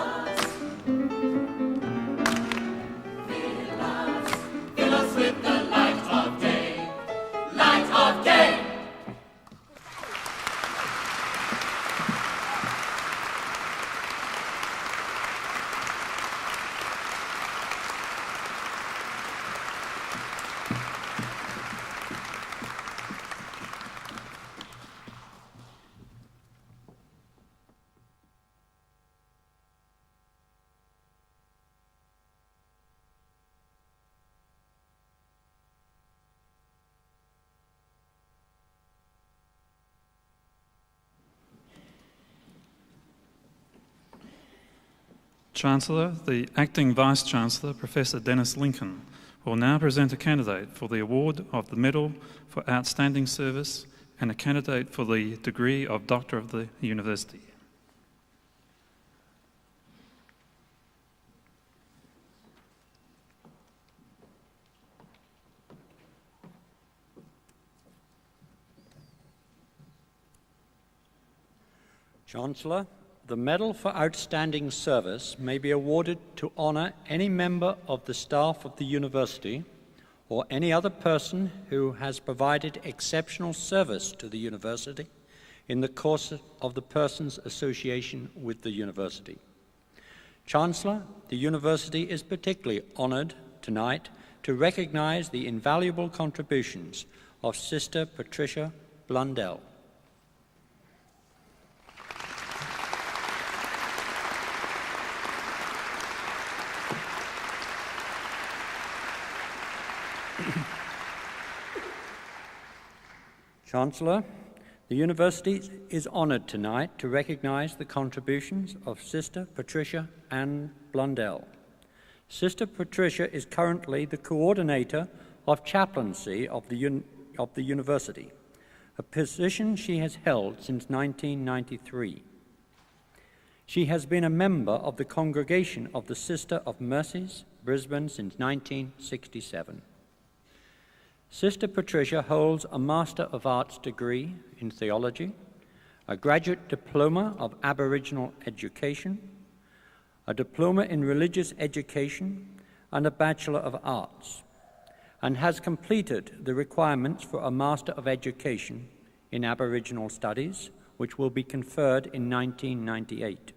[SPEAKER 11] us. Fill us with the light of day, light of day.
[SPEAKER 3] Chancellor, the Acting Vice-Chancellor, Professor Dennis Lincoln, will now present a candidate for the award of the Medal for Outstanding Service and a candidate for the degree of Doctor of the University.
[SPEAKER 13] Chancellor, the Medal for Outstanding Service may be awarded to honour any member of the staff of the University or any other person who has provided exceptional service to the University in the course of the person's association with the University. Chancellor, the University is particularly honoured tonight to recognise the invaluable contributions of Sister Patricia Blundell. Chancellor, the University is honoured tonight to recognise the contributions of Sister Patricia Ann Blundell. Sister Patricia is currently the coordinator of chaplaincy of the University, a position she has held since 1993. She has been a member of the Congregation of the Sister of Mercies, Brisbane, since 1967. Sister Patricia holds a Master of Arts degree in theology, a graduate diploma of Aboriginal education, a diploma in religious education, and a Bachelor of Arts, and has completed the requirements for a Master of Education in Aboriginal Studies, which will be conferred in 1998.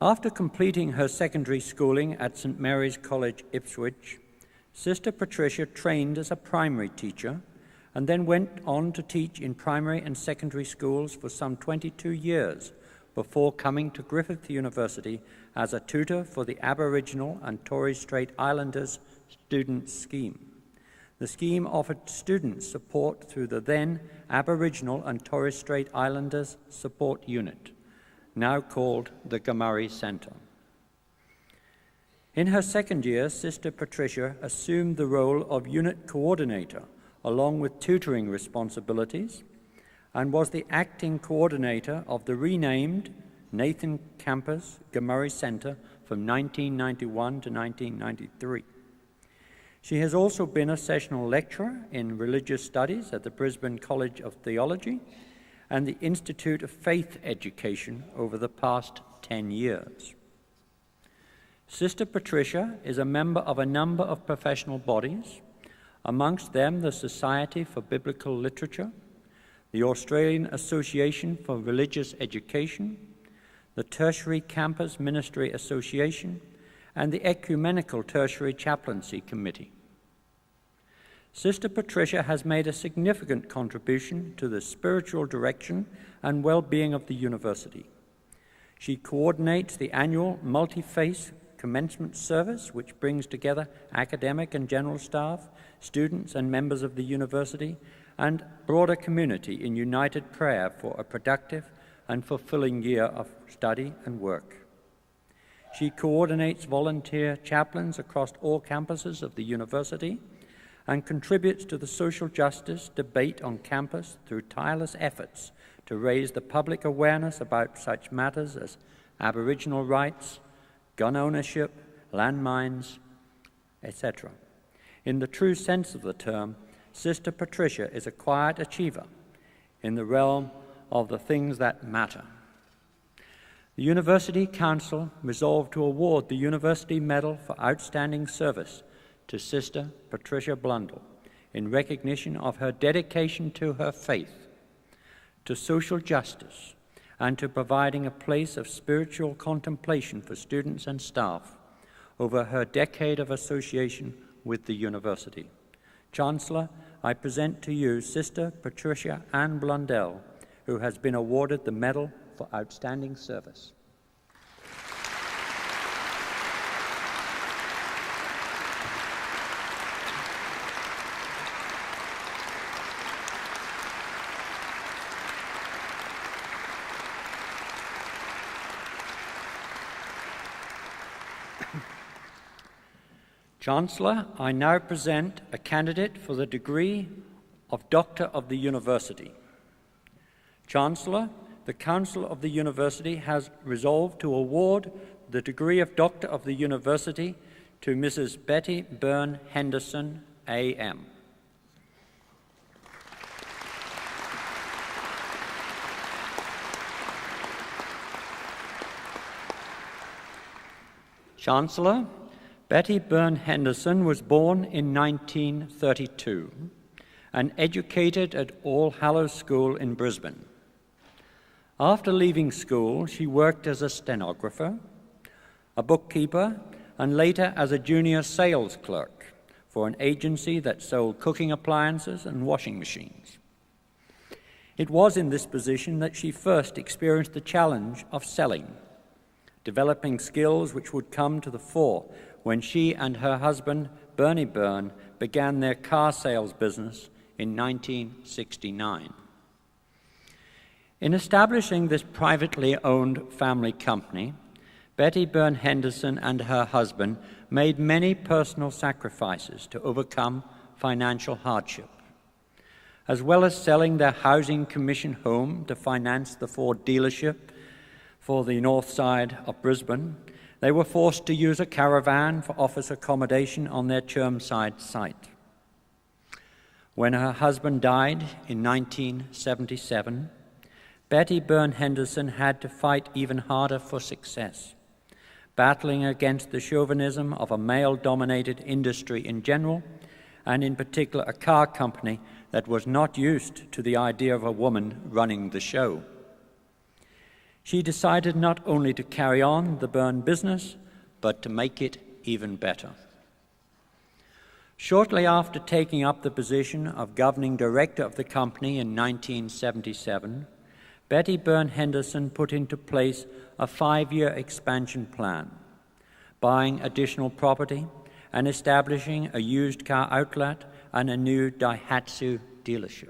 [SPEAKER 13] After completing her secondary schooling at St Mary's College, Ipswich, Sister Patricia trained as a primary teacher and then went on to teach in primary and secondary schools for some 22 years before coming to Griffith University as a tutor for the Aboriginal and Torres Strait Islanders Student Scheme. The scheme offered students support through the then Aboriginal and Torres Strait Islanders Support Unit, now called the Gamurri Centre. In her second year, Sister Patricia assumed the role of unit coordinator along with tutoring responsibilities and was the acting coordinator of the renamed Nathan Campus Gamurri Centre from 1991 to 1993. She has also been a sessional lecturer in religious studies at the Brisbane College of Theology and the Institute of Faith Education over the past 10 years. Sister Patricia is a member of a number of professional bodies, amongst them the Society for Biblical Literature, the Australian Association for Religious Education, the Tertiary Campus Ministry Association, and the Ecumenical Tertiary Chaplaincy Committee. Sister Patricia has made a significant contribution to the spiritual direction and well-being of the University. She coordinates the annual multi-faith commencement service, which brings together academic and general staff, students and members of the University, and broader community in united prayer for a productive and fulfilling year of study and work. She coordinates volunteer chaplains across all campuses of the University and contributes to the social justice debate on campus through tireless efforts to raise the public awareness about such matters as Aboriginal rights, gun ownership, landmines, etc. In the true sense of the term, Sister Patricia is a quiet achiever in the realm of the things that matter. The University Council resolved to award the University Medal for Outstanding Service to Sister Patricia Blundell in recognition of her dedication to her faith, to social justice, and to providing a place of spiritual contemplation for students and staff over her decade of association with the University. Chancellor, I present to you Sister Patricia Ann Blundell, who has been awarded the Medal for Outstanding Service. Chancellor, I now present a candidate for the degree of Doctor of the University. Chancellor, the Council of the University has resolved to award the degree of Doctor of the University to Mrs. Betty Byrne Henderson, AM. Chancellor, Betty Byrne Henderson was born in 1932 and educated at All Hallows School in Brisbane. After leaving school, she worked as a stenographer, a bookkeeper, and later as a junior sales clerk for an agency that sold cooking appliances and washing machines. It was in this position that she first experienced the challenge of selling, developing skills which would come to the fore when she and her husband, Bernie Byrne, began their car sales business in 1969. In establishing this privately owned family company, Betty Byrne Henderson and her husband made many personal sacrifices to overcome financial hardship. As well as selling their housing commission home to finance the Ford dealership for the north side of Brisbane, they were forced to use a caravan for office accommodation on their Chermside site. When her husband died in 1977, Betty Byrne Henderson had to fight even harder for success, battling against the chauvinism of a male-dominated industry in general, and in particular a car company that was not used to the idea of a woman running the show. She decided not only to carry on the Byrne business, but to make it even better. Shortly after taking up the position of governing director of the company in 1977, Betty Byrne Henderson put into place a 5-year expansion plan, buying additional property and establishing a used car outlet and a new Daihatsu dealership.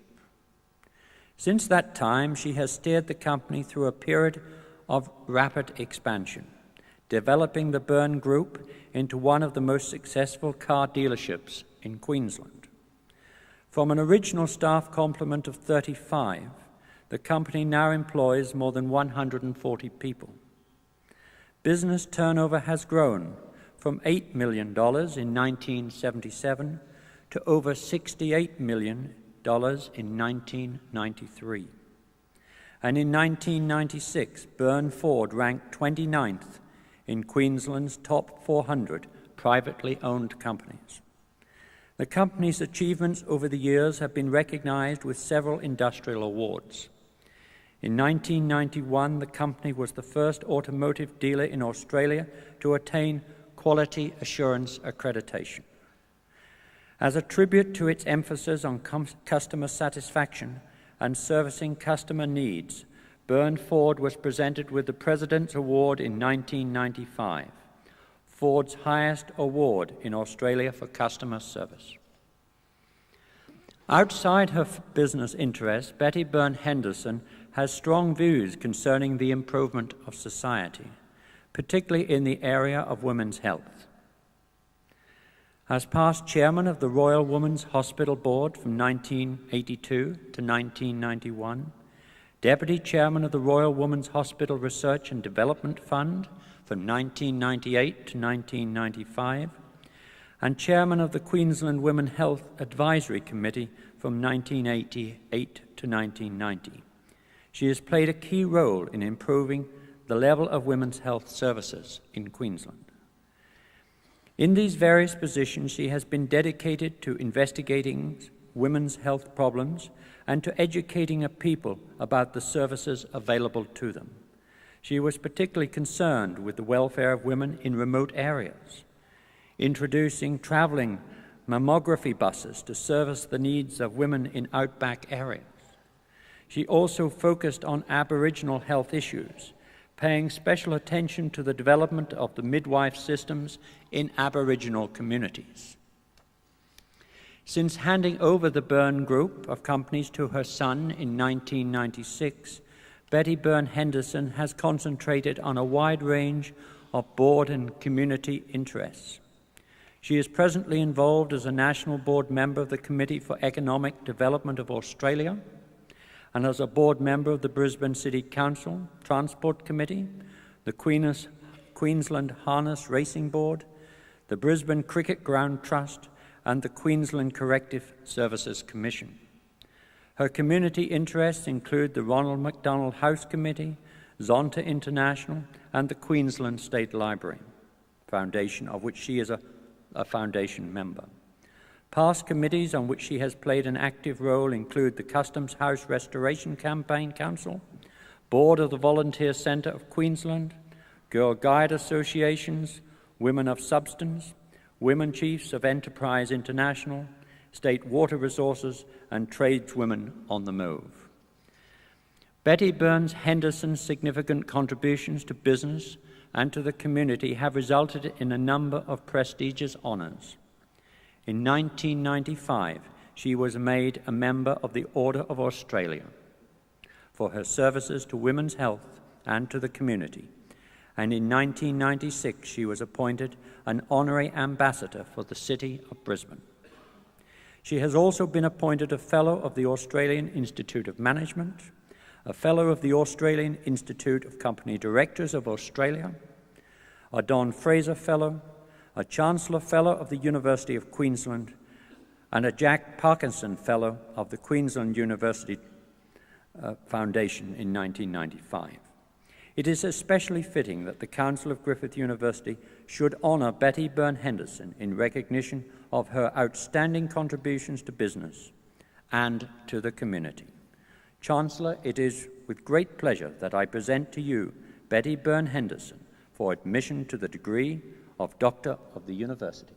[SPEAKER 13] Since that time, she has steered the company through a period of rapid expansion, developing the Byrne Group into one of the most successful car dealerships in Queensland. From an original staff complement of 35, the company now employs more than 140 people. Business turnover has grown from $8 million in 1977 to over $68 million in 1993. And in 1996, Byrne Ford ranked 29th in Queensland's top 400 privately owned companies. The company's achievements over the years have been recognized with several industrial awards. In 1991, the company was the first automotive dealer in Australia to attain Quality Assurance Accreditation. As a tribute to its emphasis on customer satisfaction and servicing customer needs, Byrne Ford was presented with the President's Award in 1995, Ford's highest award in Australia for customer service. Outside her business interests, Betty Byrne Henderson has strong views concerning the improvement of society, particularly in the area of women's health. As past chairman of the Royal Women's Hospital Board from 1982 to 1991, deputy chairman of the Royal Women's Hospital Research and Development Fund from 1998 to 1995, and chairman of the Queensland Women Health Advisory Committee from 1988 to 1990. She has played a key role in improving the level of women's health services in Queensland. In these various positions, she has been dedicated to investigating women's health problems and to educating a people about the services available to them. She was particularly concerned with the welfare of women in remote areas, introducing travelling mammography buses to service the needs of women in outback areas. She also focused on Aboriginal health issues, paying special attention to the development of the midwife systems in Aboriginal communities. Since handing over the Byrne Group of companies to her son in 1996, Betty Byrne Henderson has concentrated on a wide range of board and community interests. She is presently involved as a national board member of the Committee for Economic Development of Australia, and as a board member of the Brisbane City Council Transport Committee, the Queensland Harness Racing Board, the Brisbane Cricket Ground Trust, and the Queensland Corrective Services Commission. Her community interests include the Ronald McDonald House Committee, Zonta International, and the Queensland State Library. Foundation, of which she is a foundation member. Past committees on which she has played an active role include the Customs House Restoration Campaign Council, Board of the Volunteer Centre of Queensland, Girl Guide Associations, Women of Substance, Women Chiefs of Enterprise International, State Water Resources, and Tradeswomen on the Move. Betty Burns Henderson's significant contributions to business and to the community have resulted in a number of prestigious honours. In 1995, she was made a member of the Order of Australia for her services to women's health and to the community, and in 1996 she was appointed an honorary ambassador for the City of Brisbane. She has also been appointed a Fellow of the Australian Institute of Management, a Fellow of the Australian Institute of Company Directors of Australia, a Don Fraser Fellow, a Chancellor Fellow of the University of Queensland, and a Jack Parkinson Fellow of the Queensland University Foundation in 1995. It is especially fitting that the Council of Griffith University should honour Betty Byrne Henderson in recognition of her outstanding contributions to business and to the community. Chancellor, it is with great pleasure that I present to you Betty Byrne Henderson for admission to the degree of Doctor of the University.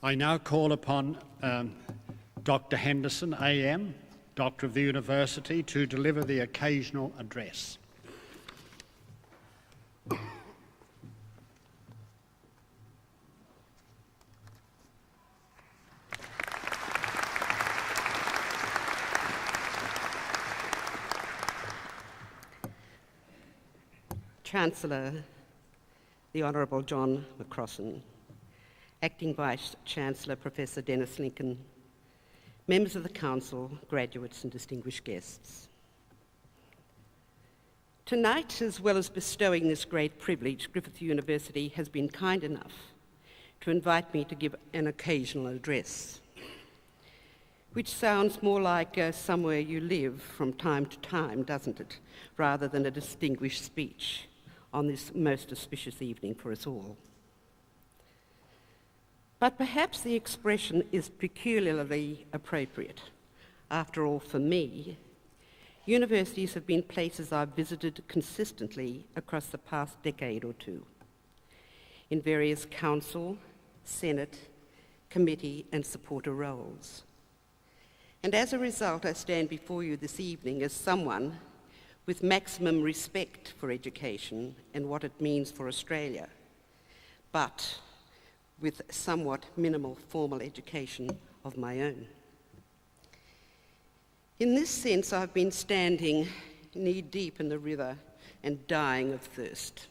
[SPEAKER 2] I now call upon Dr. Henderson, AM, Doctor of the University, to deliver the occasional address.
[SPEAKER 14] Chancellor, the Honourable John McCrossan, Acting Vice-Chancellor Professor Dennis Lincoln, members of the Council, graduates and distinguished guests. Tonight, as well as bestowing this great privilege, Griffith University has been kind enough to invite me to give an occasional address, which sounds more like somewhere you live from time to time, doesn't it, rather than a distinguished speech on this most auspicious evening for us all. But perhaps the expression is peculiarly appropriate. After all, for me, universities have been places I've visited consistently across the past decade or two, in various council, senate, committee and supporter roles. And as a result, I stand before you this evening as someone with maximum respect for education and what it means for Australia, but with somewhat minimal formal education of my own. In this sense, I've been standing knee-deep in the river and dying of thirst.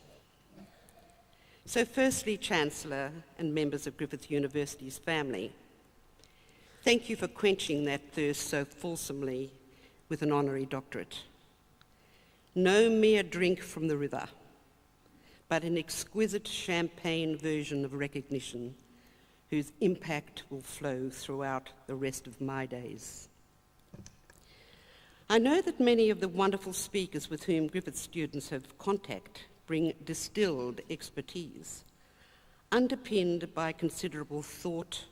[SPEAKER 14] So firstly, Chancellor and members of Griffith University's family, thank you for quenching that thirst so fulsomely with an honorary doctorate. No mere drink from the river, but an exquisite champagne version of recognition whose impact will flow throughout the rest of my days. I know that many of the wonderful speakers with whom Griffith students have contact bring distilled expertise, underpinned by considerable thought,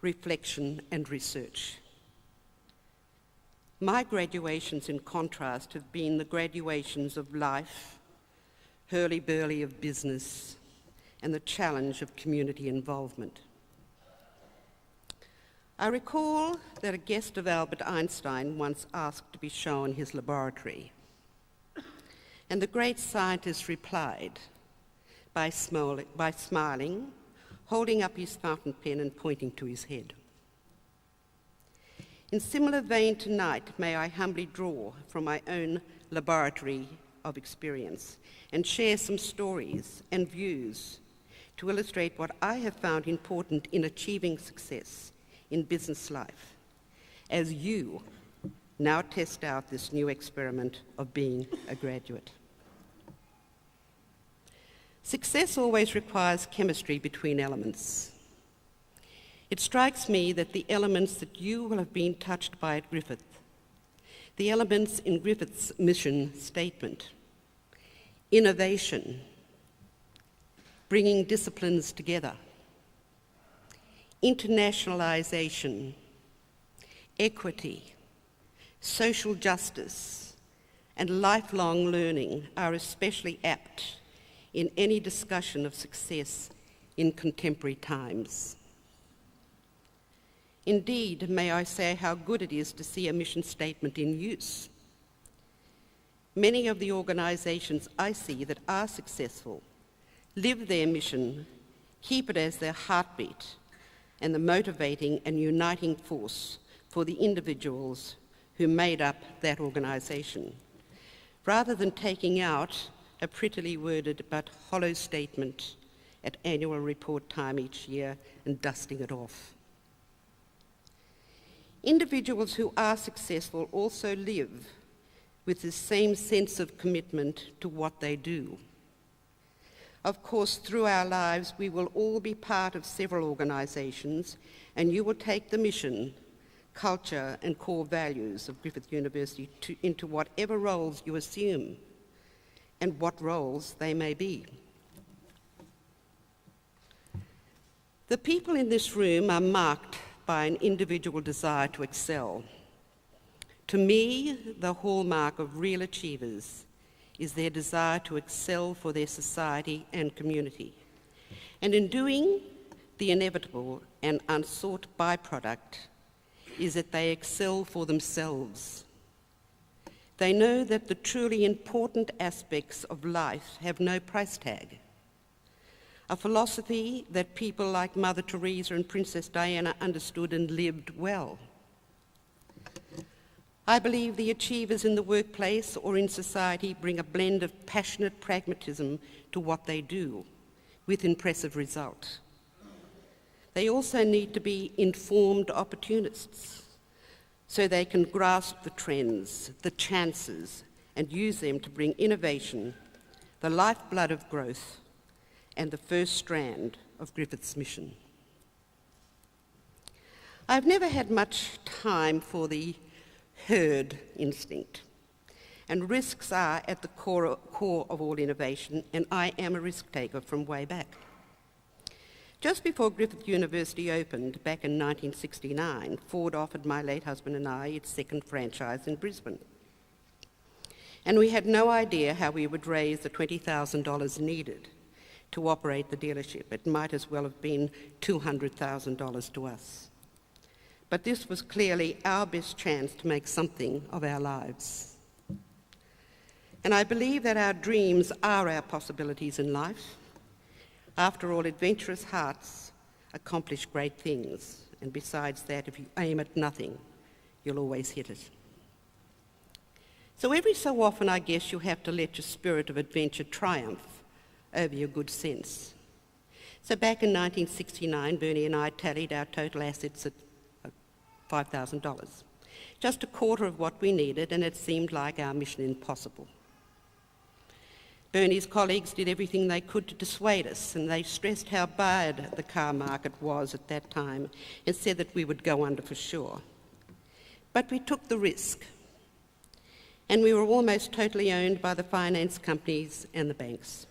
[SPEAKER 14] reflection, and research. My graduations, in contrast, have been the graduations of life, hurly-burly of business, and the challenge of community involvement. I recall that a guest of Albert Einstein once asked to be shown his laboratory, and the great scientist replied by smiling, holding up his fountain pen and pointing to his head. In similar vein tonight, may I humbly draw from my own laboratory of experience and share some stories and views to illustrate what I have found important in achieving success in business life, as you now test out this new experiment of being a graduate. Success always requires chemistry between elements. It strikes me that the elements that you will have been touched by at Griffith, the elements in Griffith's mission statement, innovation, bringing disciplines together, internationalization, equity, social justice, and lifelong learning are especially apt in any discussion of success in contemporary times. Indeed, may I say how good it is to see a mission statement in use. Many of the organisations I see that are successful live their mission, keep it as their heartbeat and the motivating and uniting force for the individuals who made up that organisation, rather than taking out a prettily worded but hollow statement at annual report time each year and dusting it off. Individuals who are successful also live with the same sense of commitment to what they do. Of course, through our lives, we will all be part of several organisations, and you will take the mission, culture, and core values of Griffith University into whatever roles you assume, and what roles they may be. The people in this room are marked by an individual desire to excel. To me, the hallmark of real achievers is their desire to excel for their society and community. And in doing, the inevitable and unsought byproduct is that they excel for themselves. They know that the truly important aspects of life have no price tag. A philosophy that people like Mother Teresa and Princess Diana understood and lived well. I believe the achievers in the workplace or in society bring a blend of passionate pragmatism to what they do, with impressive result. They also need to be informed opportunists, so they can grasp the trends, the chances, and use them to bring innovation, the lifeblood of growth, and the first strand of Griffith's mission. I've never had much time for the herd instinct, and risks are at the core of all innovation, and I am a risk taker from way back. Just before Griffith University opened back in 1969, Ford offered my late husband and I its second franchise in Brisbane. And we had no idea how we would raise the $20,000 needed to operate the dealership. It might as well have been $200,000 to us. But this was clearly our best chance to make something of our lives. And I believe that our dreams are our possibilities in life. After all, adventurous hearts accomplish great things. And besides that, if you aim at nothing, you'll always hit it. So every so often, I guess you have to let your spirit of adventure triumph over your good sense. So back in 1969, Bernie and I tallied our total assets at $5,000, just a quarter of what we needed, and it seemed like our mission impossible. Bernie's colleagues did everything they could to dissuade us, and they stressed how bad the car market was at that time and said that we would go under for sure. But we took the risk, and we were almost totally owned by the finance companies and the banks.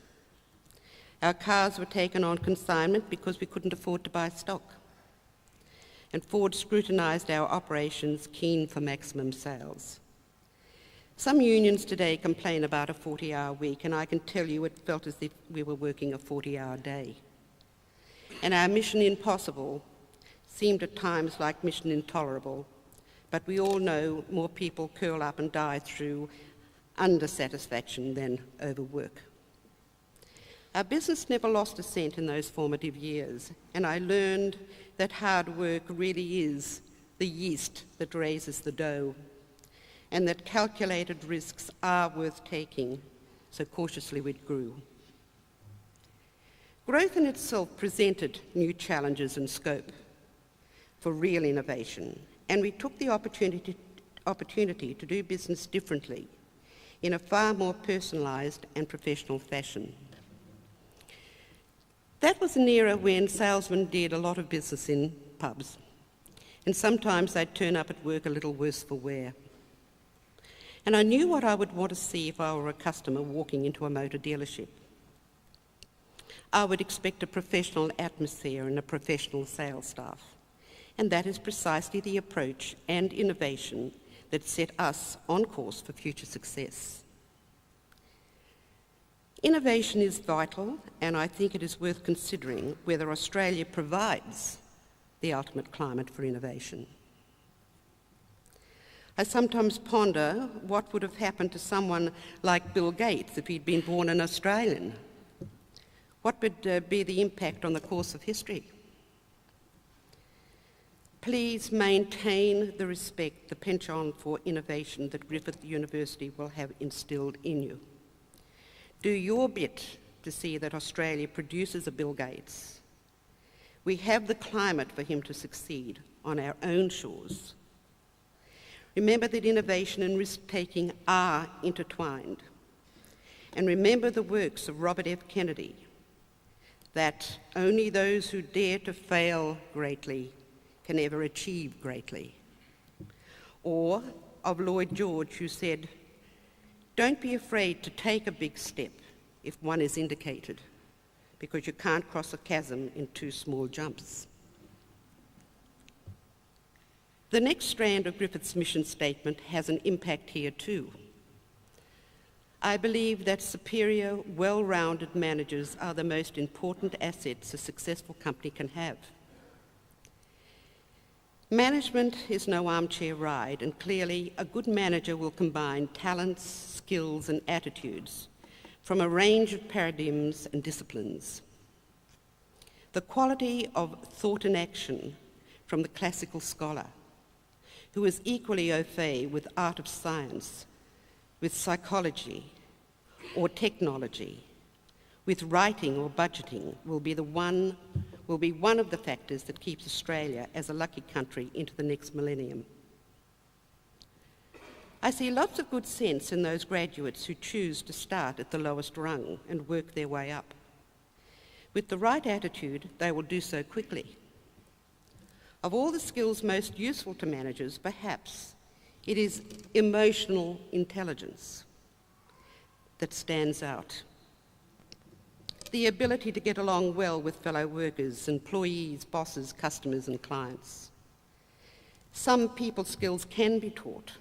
[SPEAKER 14] Our cars were taken on consignment because we couldn't afford to buy stock. And Ford scrutinised our operations, keen for maximum sales. Some unions today complain about a 40-hour week, and I can tell you it felt as if we were working a 40-hour day. And our mission impossible seemed at times like mission intolerable, but we all know more people curl up and die through undersatisfaction than overwork. Our business never lost a cent in those formative years, and I learned that hard work really is the yeast that raises the dough, and that calculated risks are worth taking so cautiously we grew. Growth in itself presented new challenges and scope for real innovation, and we took the opportunity to do business differently in a far more personalised and professional fashion. That was an era when salesmen did a lot of business in pubs, and sometimes they'd turn up at work a little worse for wear. And I knew what I would want to see if I were a customer walking into a motor dealership. I would expect a professional atmosphere and a professional sales staff. And that is precisely the approach and innovation that set us on course for future success. Innovation is vital, and I think it is worth considering whether Australia provides the ultimate climate for innovation. I sometimes ponder what would have happened to someone like Bill Gates if he'd been born an Australian. What would be the impact on the course of history? Please maintain the respect, the penchant for innovation that Griffith University will have instilled in you. Do your bit to see that Australia produces a Bill Gates. We have the climate for him to succeed on our own shores. Remember that innovation and risk-taking are intertwined. And remember the works of Robert F. Kennedy, that only those who dare to fail greatly can ever achieve greatly. Or of Lloyd George, who said, "Don't be afraid to take a big step if one is indicated, because you can't cross a chasm in 2 small jumps." The next strand of Griffith's mission statement has an impact here too. I believe that superior, well-rounded managers are the most important assets a successful company can have. Management is no armchair ride, and clearly a good manager will combine talents, skills, and attitudes from a range of paradigms and disciplines. The quality of thought and action from the classical scholar, who is equally au fait with art of science, with psychology or technology, with writing or budgeting, will be one of the factors that keeps Australia as a lucky country into the next millennium. I see lots of good sense in those graduates who choose to start at the lowest rung and work their way up. With the right attitude, they will do so quickly. Of all the skills most useful to managers, perhaps it is emotional intelligence that stands out. The ability to get along well with fellow workers, employees, bosses, customers, and clients. Some people skills can be taught,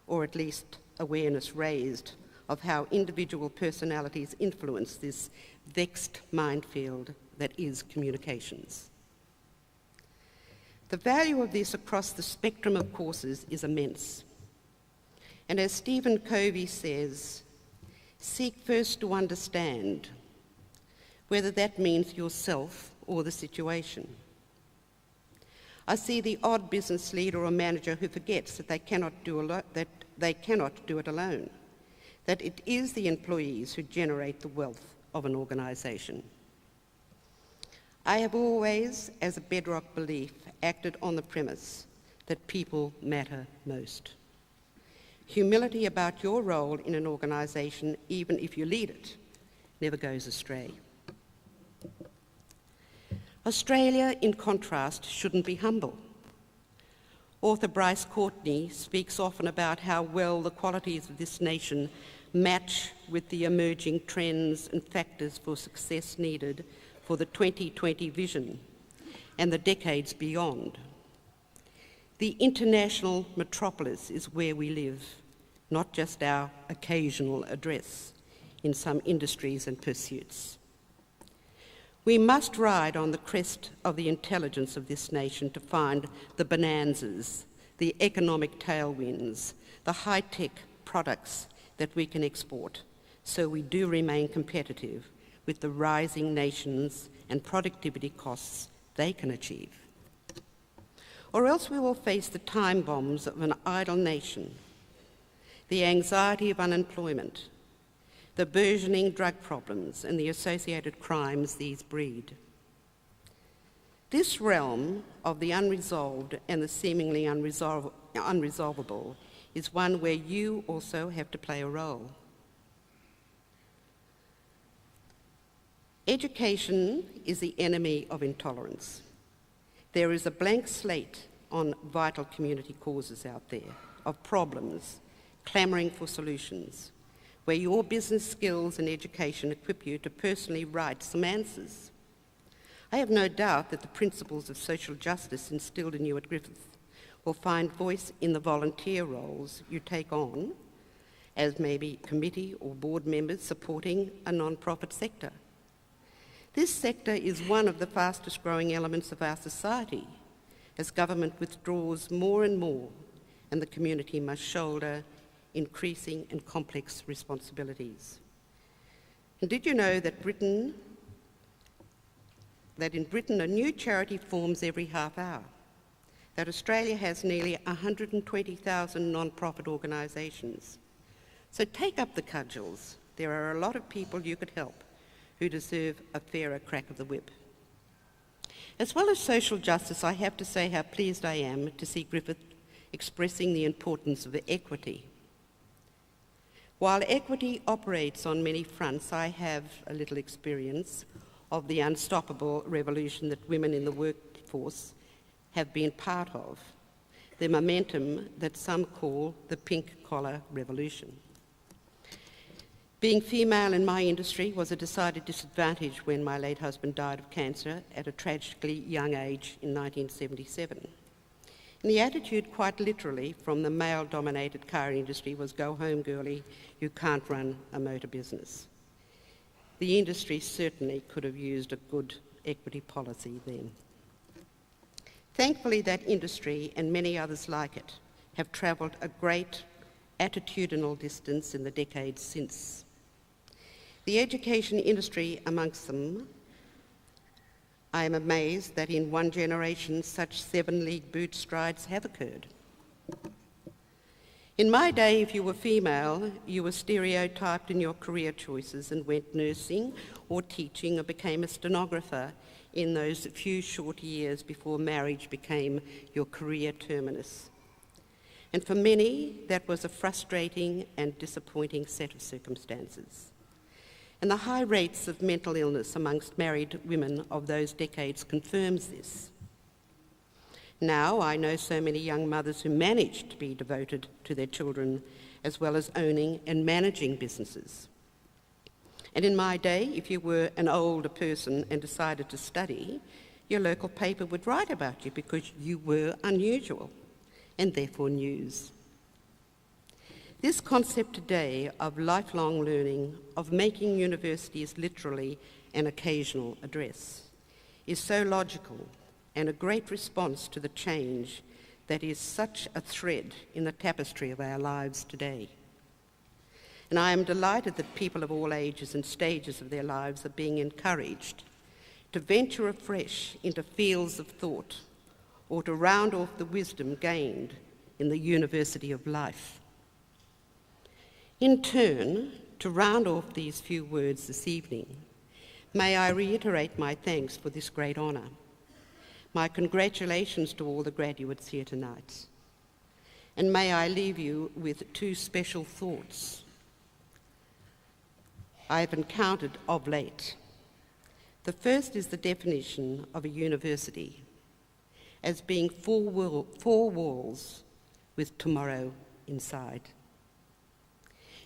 [SPEAKER 14] or at least awareness raised, of how individual personalities influence this vexed minefield that is communications. The value of this across the spectrum of courses is immense. And as Stephen Covey says, seek first to understand, whether that means yourself or the situation. I see the odd business leader or manager who forgets that they cannot do it alone, that it is the employees who generate the wealth of an organisation. I have always, as a bedrock belief, acted on the premise that people matter most. Humility about your role in an organisation, even if you lead it, never goes astray. Australia, in contrast, shouldn't be humble. Author Bryce Courtney speaks often about how well the qualities of this nation match with the emerging trends and factors for success needed for the 2020 vision and the decades beyond. The international metropolis is where we live, not just our occasional address in some industries and pursuits. We must ride on the crest of the intelligence of this nation to find the bonanzas, the economic tailwinds, the high-tech products that we can export, so we do remain competitive with the rising nations and productivity costs they can achieve. Or else we will face the time bombs of an idle nation, the anxiety of unemployment, the burgeoning drug problems and the associated crimes these breed. This realm of the unresolved and the seemingly unresolvable is one where you also have to play a role. Education is the enemy of intolerance. There is a blank slate on vital community causes out there, of problems, clamouring for solutions, where your business skills and education equip you to personally write some answers. I have no doubt that the principles of social justice instilled in you at Griffith will find voice in the volunteer roles you take on as maybe committee or board members supporting a non-profit sector. This sector is one of the fastest growing elements of our society as government withdraws more and more and the community must shoulder increasing and complex responsibilities. And did you know that in Britain a new charity forms every half hour? That Australia has nearly 120,000 non-profit organisations. So take up the cudgels. There are a lot of people you could help who deserve a fairer crack of the whip. As well as social justice, I have to say how pleased I am to see Griffith expressing the importance of equity. While equity operates on many fronts, I have a little experience of the unstoppable revolution that women in the workforce have been part of, the momentum that some call the pink collar revolution. Being female in my industry was a decided disadvantage when my late husband died of cancer at a tragically young age in 1977. And the attitude, quite literally, from the male-dominated car industry was, "Go home, girlie, you can't run a motor business." The industry certainly could have used a good equity policy then. Thankfully, that industry and many others like it have travelled a great attitudinal distance in the decades since. The education industry amongst them, I am amazed that in one generation such 7-league boot strides have occurred. In my day, if you were female, you were stereotyped in your career choices and went nursing or teaching or became a stenographer in those few short years before marriage became your career terminus. And for many, that was a frustrating and disappointing set of circumstances. And the high rates of mental illness amongst married women of those decades confirms this. Now I know so many young mothers who managed to be devoted to their children as well as owning and managing businesses. And in my day, if you were an older person and decided to study, your local paper would write about you because you were unusual and therefore news. This concept today of lifelong learning, of making universities literally an occasional address, is so logical and a great response to the change that is such a thread in the tapestry of our lives today. And I am delighted that people of all ages and stages of their lives are being encouraged to venture afresh into fields of thought or to round off the wisdom gained in the University of Life. In turn, to round off these few words this evening, may I reiterate my thanks for this great honour. My congratulations to all the graduates here tonight. And may I leave you with two special thoughts I have encountered of late. The first is the definition of a university as being four walls with tomorrow inside.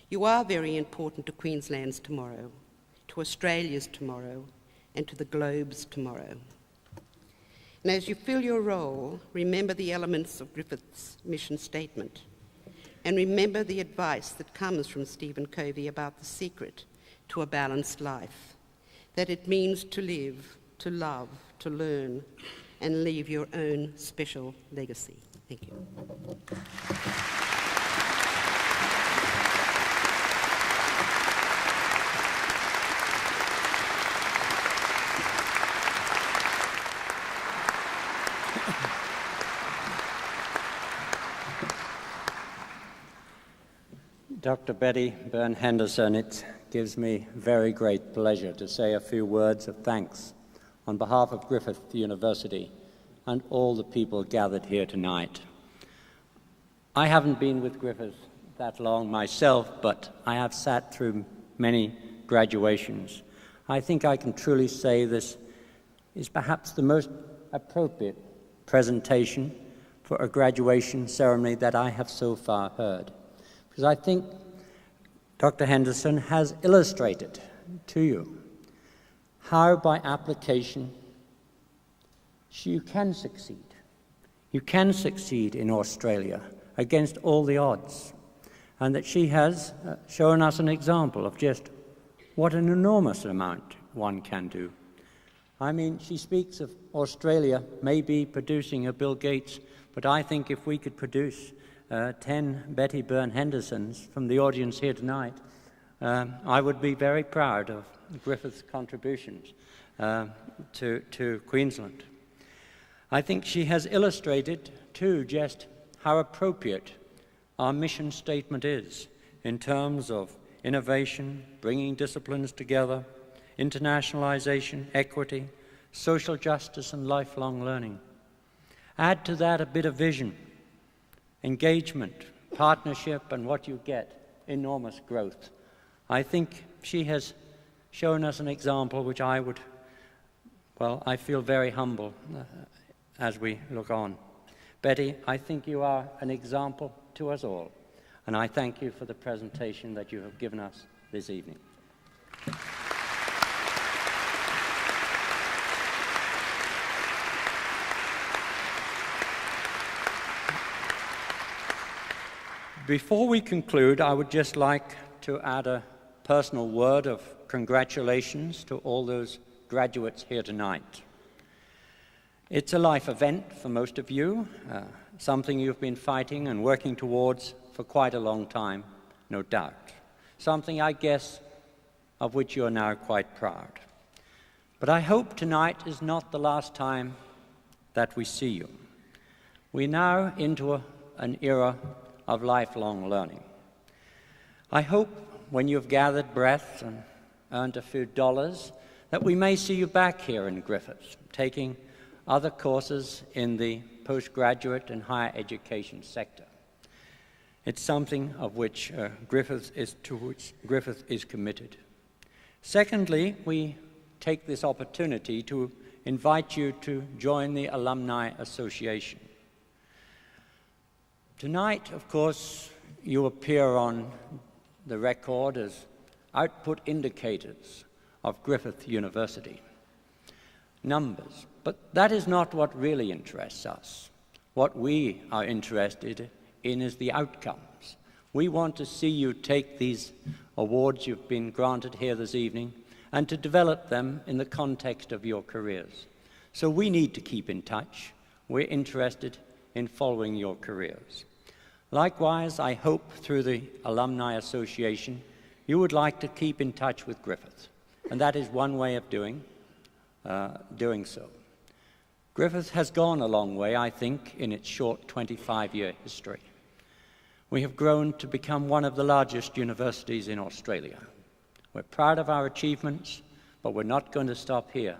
[SPEAKER 14] You are very important to Queensland's tomorrow, to Australia's tomorrow, and to the globe's tomorrow. And as you fill your role, remember the elements of Griffith's mission statement, and remember the advice that comes from Stephen Covey about the secret to a balanced life, that it means to live, to love, to learn, and leave your own special legacy. Thank you.
[SPEAKER 13] Dr. Betty Byrne-Henderson, it's gives me very great pleasure to say a few words of thanks on behalf of Griffith University and all the people gathered here tonight. I haven't been with Griffith that long myself, but I have sat through many graduations. I think I can truly say this is perhaps the most appropriate presentation for a graduation ceremony that I have so far heard, because I think Dr. Henderson has illustrated to you how by application you can succeed. You can succeed in Australia against all the odds, and that she has shown us an example of just what an enormous amount one can do. I mean, she speaks of Australia maybe producing a Bill Gates, but I think if we could produce 10 Betty Byrne Hendersons from the audience here tonight, I would be very proud of Griffith's contributions to Queensland. I think she has illustrated, too, just how appropriate our mission statement is in terms of innovation, bringing disciplines together, internationalization, equity, social justice, and lifelong learning. Add to that a bit of vision, engagement, partnership, and what you get, enormous growth. I think she has shown us an example which I feel very humble as we look on. Betty, I think you are an example to us all, and I thank you for the presentation that you have given us this evening. Before we conclude, I would just like to add a personal word of congratulations to all those graduates here tonight. It's a life event for most of you, something you've been fighting and working towards for quite a long time, no doubt. Something, I guess, of which you're now quite proud. But I hope tonight is not the last time that we see you. We're now into an era of lifelong learning. I hope when you've gathered breath and earned a few dollars that we may see you back here in Griffith, taking other courses in the postgraduate and higher education sector. It's something of which Griffith is committed. Secondly, we take this opportunity to invite you to join the Alumni Association. Tonight, of course, you appear on the record as output indicators of Griffith University. Numbers. But that is not what really interests us. What we are interested in is the outcomes. We want to see you take these awards you've been granted here this evening and to develop them in the context of your careers. So we need to keep in touch. We're interested in following your careers. Likewise, I hope through the Alumni Association you would like to keep in touch with Griffith, and that is one way of doing so. Griffith has gone a long way, I think, in its short 25-year history. We have grown to become one of the largest universities in Australia. We're proud of our achievements, but we're not going to stop here.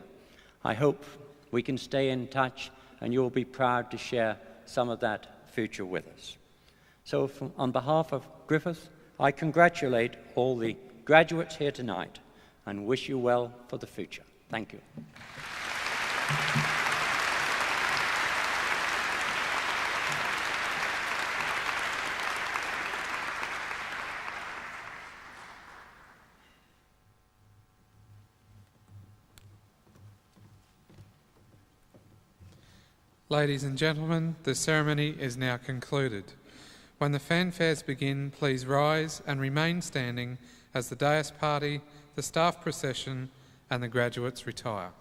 [SPEAKER 13] I hope we can stay in touch and you'll be proud to share some of that future with us. So on behalf of Griffith, I congratulate all the graduates here tonight and wish you well for the future. Thank you.
[SPEAKER 1] Ladies and gentlemen, the ceremony is now concluded. When the fanfares begin, please rise and remain standing as the dais party, the staff procession and the graduates retire.